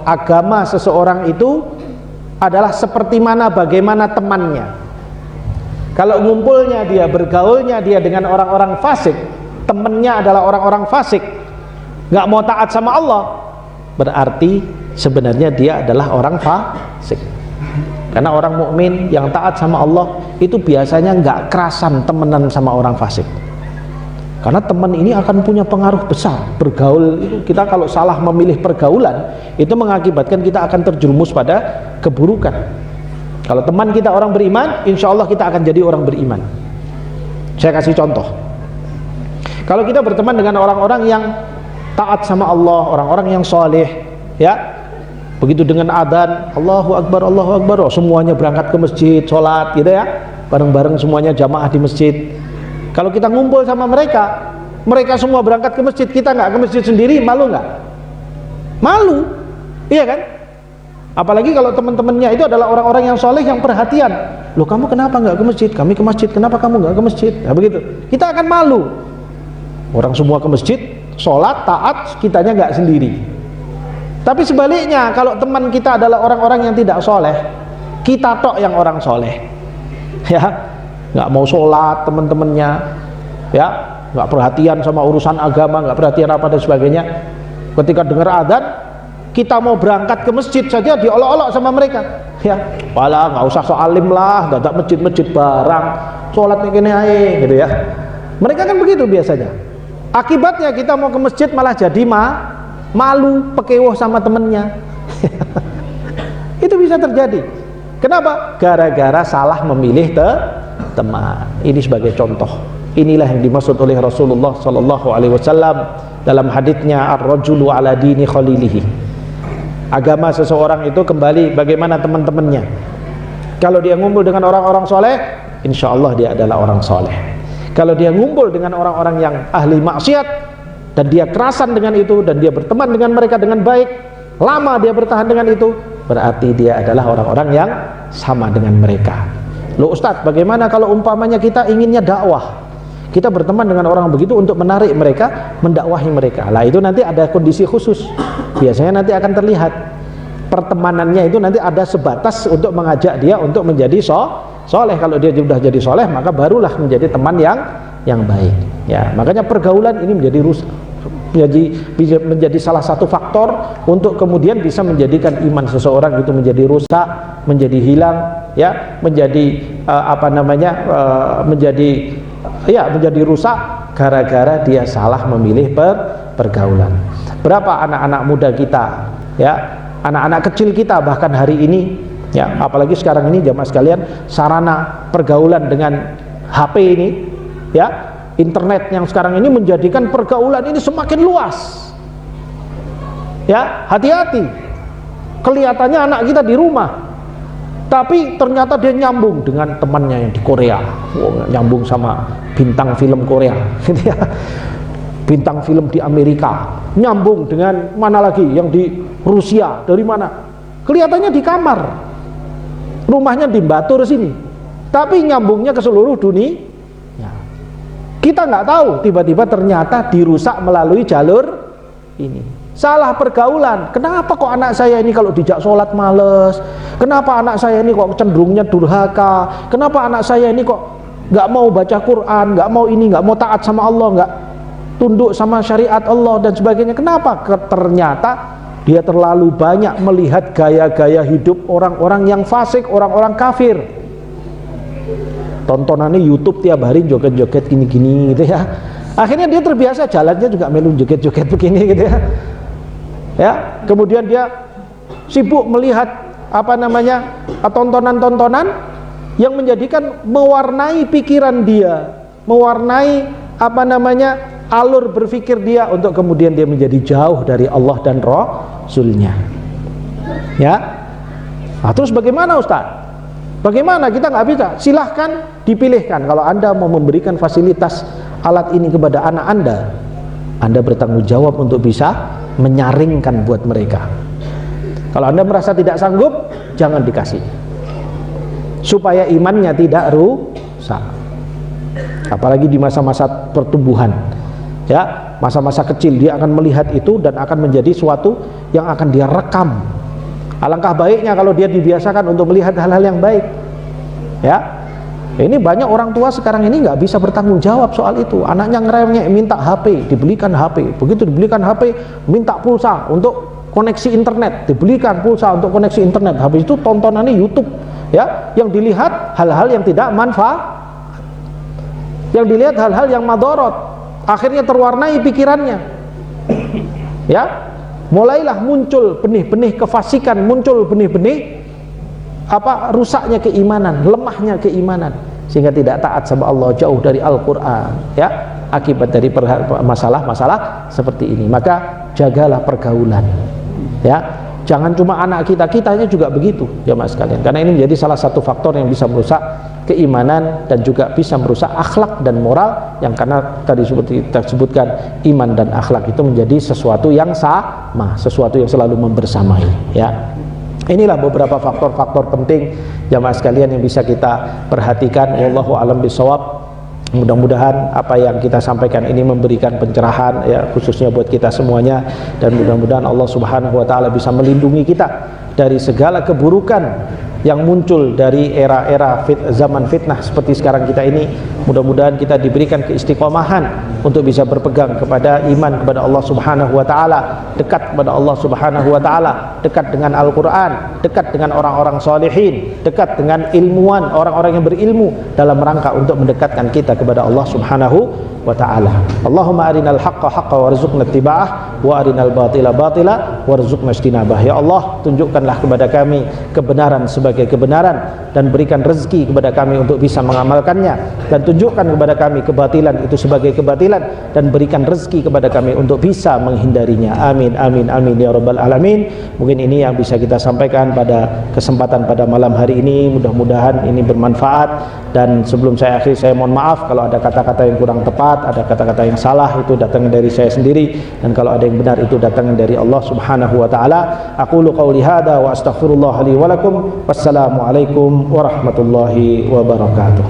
Agama seseorang itu adalah seperti mana bagaimana temannya. Kalau ngumpulnya dia, bergaulnya dia dengan orang-orang fasik, temennya adalah orang-orang fasik, nggak mau taat sama Allah, berarti sebenarnya dia adalah orang fasik. Karena orang mukmin yang taat sama Allah itu biasanya nggak kerasan temenan sama orang fasik. Karena teman ini akan punya pengaruh besar. Bergaul itu, kita kalau salah memilih pergaulan, itu mengakibatkan kita akan terjerumus pada keburukan. Kalau teman kita orang beriman, insya Allah kita akan jadi orang beriman. Saya kasih contoh. Kalau kita berteman dengan orang-orang yang taat sama Allah, orang-orang yang soleh, ya, begitu dengan adzan, Allahu Akbar, semuanya berangkat ke masjid, sholat, gitu ya, bareng-bareng semuanya jamaah di masjid. Kalau kita ngumpul sama mereka, mereka semua berangkat ke masjid, kita nggak ke masjid sendiri, malu nggak? Malu, iya kan? Apalagi kalau teman-temannya itu adalah orang-orang yang soleh, yang perhatian. Loh, kamu kenapa nggak ke masjid? Kami ke masjid, kenapa kamu nggak ke masjid? Nah begitu, kita akan malu. Orang semua ke masjid, sholat, taat, kitanya nggak sendiri. Tapi sebaliknya, kalau teman kita adalah orang-orang yang tidak soleh, kita tok yang orang soleh, ya, nggak mau sholat teman-temannya, ya, nggak perhatian sama urusan agama, nggak perhatian apa dan sebagainya. Ketika dengar adzan, kita mau berangkat ke masjid saja diolok-olok sama mereka, ya, walah nggak usah soalim lah, dadak masjid-masjid barang, sholat begini aja, gitu ya. Mereka kan begitu biasanya. Akibatnya kita mau ke masjid malah jadi malu, pekewoh sama temennya. Itu bisa terjadi. Kenapa? Gara-gara salah memilih teman. Ini sebagai contoh. Inilah yang dimaksud oleh Rasulullah SAW dalam haditsnya, ar-rajulu ala dini khalilihi. Agama seseorang itu kembali bagaimana teman-temannya. Kalau dia ngumpul dengan orang-orang soleh, insya Allah dia adalah orang soleh. Kalau dia ngumpul dengan orang-orang yang ahli maksiat dan dia kerasan dengan itu, dan dia berteman dengan mereka dengan baik, lama dia bertahan dengan itu, berarti dia adalah orang-orang yang sama dengan mereka. Loh Ustadz, bagaimana kalau umpamanya kita inginnya dakwah, kita berteman dengan orang begitu untuk menarik mereka, mendakwahi mereka. Lah itu nanti ada kondisi khusus. Biasanya nanti akan terlihat pertemanannya itu nanti ada sebatas untuk mengajak dia untuk menjadi soleh. Kalau dia sudah jadi soleh, maka barulah menjadi teman yang baik. Ya, makanya pergaulan ini menjadi rusak, menjadi salah satu faktor untuk kemudian bisa menjadikan iman seseorang itu menjadi rusak, menjadi hilang, ya, menjadi menjadi rusak gara-gara dia salah memilih pergaulan. Berapa anak-anak muda kita, ya, anak-anak kecil kita bahkan hari ini, ya, apalagi sekarang ini jamaah sekalian, sarana pergaulan dengan HP ini, ya, internet yang sekarang ini menjadikan pergaulan ini semakin luas. Ya, hati-hati. Kelihatannya anak kita di rumah, tapi ternyata dia nyambung dengan temannya yang di Korea. Nyambung sama bintang film Korea, gitu ya. Bintang film di Amerika, nyambung dengan mana lagi yang di Rusia, dari mana? Kelihatannya di kamar, rumahnya di Batur sini, tapi nyambungnya ke seluruh dunia. Kita nggak tahu, tiba-tiba ternyata dirusak melalui jalur ini. Salah pergaulan. Kenapa kok anak saya ini kalau dijak sholat males? Kenapa anak saya ini kok cenderungnya durhaka? Kenapa anak saya ini kok nggak mau baca Quran, nggak mau ini, nggak mau taat sama Allah, nggak tunduk sama syariat Allah dan sebagainya? Kenapa? Ternyata dia terlalu banyak melihat gaya-gaya hidup orang-orang yang fasik, orang-orang kafir. Tontonannya YouTube tiap hari joget-joget gini-gini gitu ya. Akhirnya dia terbiasa, jalannya juga melu joget-joget begini gitu ya. Ya, kemudian dia sibuk melihat tontonan-tontonan yang menjadikan mewarnai pikiran dia, mewarnai alur berpikir dia untuk kemudian dia menjadi jauh dari Allah dan Rasulnya. Ya. Nah, terus bagaimana Ustaz? Bagaimana? Kita nggak bisa. Silahkan dipilihkan. Kalau Anda mau memberikan fasilitas alat ini kepada anak Anda bertanggung jawab untuk bisa menyaringkan buat mereka. Kalau Anda merasa tidak sanggup, jangan dikasih, supaya imannya tidak rusak. Apalagi di masa-masa pertumbuhan, ya, masa-masa kecil, dia akan melihat itu dan akan menjadi suatu yang akan dia rekam. Alangkah baiknya kalau dia dibiasakan untuk melihat hal-hal yang baik. Ya, ini banyak orang tua sekarang ini nggak bisa bertanggung jawab soal itu. Anaknya ngerengek minta HP, dibelikan HP. Begitu dibelikan HP, minta pulsa untuk koneksi internet, dibelikan pulsa untuk koneksi internet. Habis itu tontonannya YouTube, ya, yang dilihat hal-hal yang tidak manfaat, yang dilihat hal-hal yang madorot. Akhirnya terwarnai pikirannya. Ya. Mulailah muncul benih-benih kefasikan, muncul benih-benih rusaknya keimanan, lemahnya keimanan, sehingga tidak taat sama Allah, jauh dari Al-Quran, ya, akibat dari masalah-masalah seperti ini. Maka jagalah pergaulan, ya, jangan cuma anak kitanya juga begitu, jamaah sekalian, karena ini menjadi salah satu faktor yang bisa merusak keimanan dan juga bisa merusak akhlak dan moral, yang karena tadi kita sebutkan iman dan akhlak itu menjadi sesuatu yang sama, sesuatu yang selalu membersamai, ya. Inilah beberapa faktor-faktor penting jamaah sekalian yang bisa kita perhatikan. Wallahu a'lam bishawab. Mudah-mudahan apa yang kita sampaikan ini memberikan pencerahan, ya, khususnya buat kita semuanya, dan mudah-mudahan Allah Subhanahu wa taala bisa melindungi kita dari segala keburukan yang muncul dari era-era zaman fitnah seperti sekarang kita ini. Mudah-mudahan kita diberikan keistiqomahan untuk bisa berpegang kepada iman kepada Allah Subhanahu wa taala, dekat kepada Allah Subhanahu wa taala, dekat dengan Al-Qur'an, dekat dengan orang-orang sholihin, dekat dengan ilmuwan, orang-orang yang berilmu, dalam rangka untuk mendekatkan kita kepada Allah Subhanahu wa taala. Allahumma arinal haqqa haqqa warzuqna ittiba'ah wa arinal batila batila warzuqna ijtinabah. Ya Allah, tunjukkanlah kepada kami kebenaran sebagai kebenaran dan berikan rezeki kepada kami untuk bisa mengamalkannya, dan tunjukkan kepada kami kebatilan itu sebagai kebatilan dan berikan rezeki kepada kami untuk bisa menghindarinya. Amin amin amin ya rabbal alamin. Mungkin ini yang bisa kita sampaikan pada kesempatan pada malam hari ini. Mudah-mudahan ini bermanfaat, dan sebelum saya akhiri, saya mohon maaf kalau ada kata-kata yang kurang tepat, ada kata-kata yang salah, itu datang dari saya sendiri, dan kalau ada yang benar itu datang dari Allah Subhanahu wa taala. Aqulu qauli hadza wa astaghfirullah li wa lakum. Wassalamualaikum warahmatullahi wabarakatuh.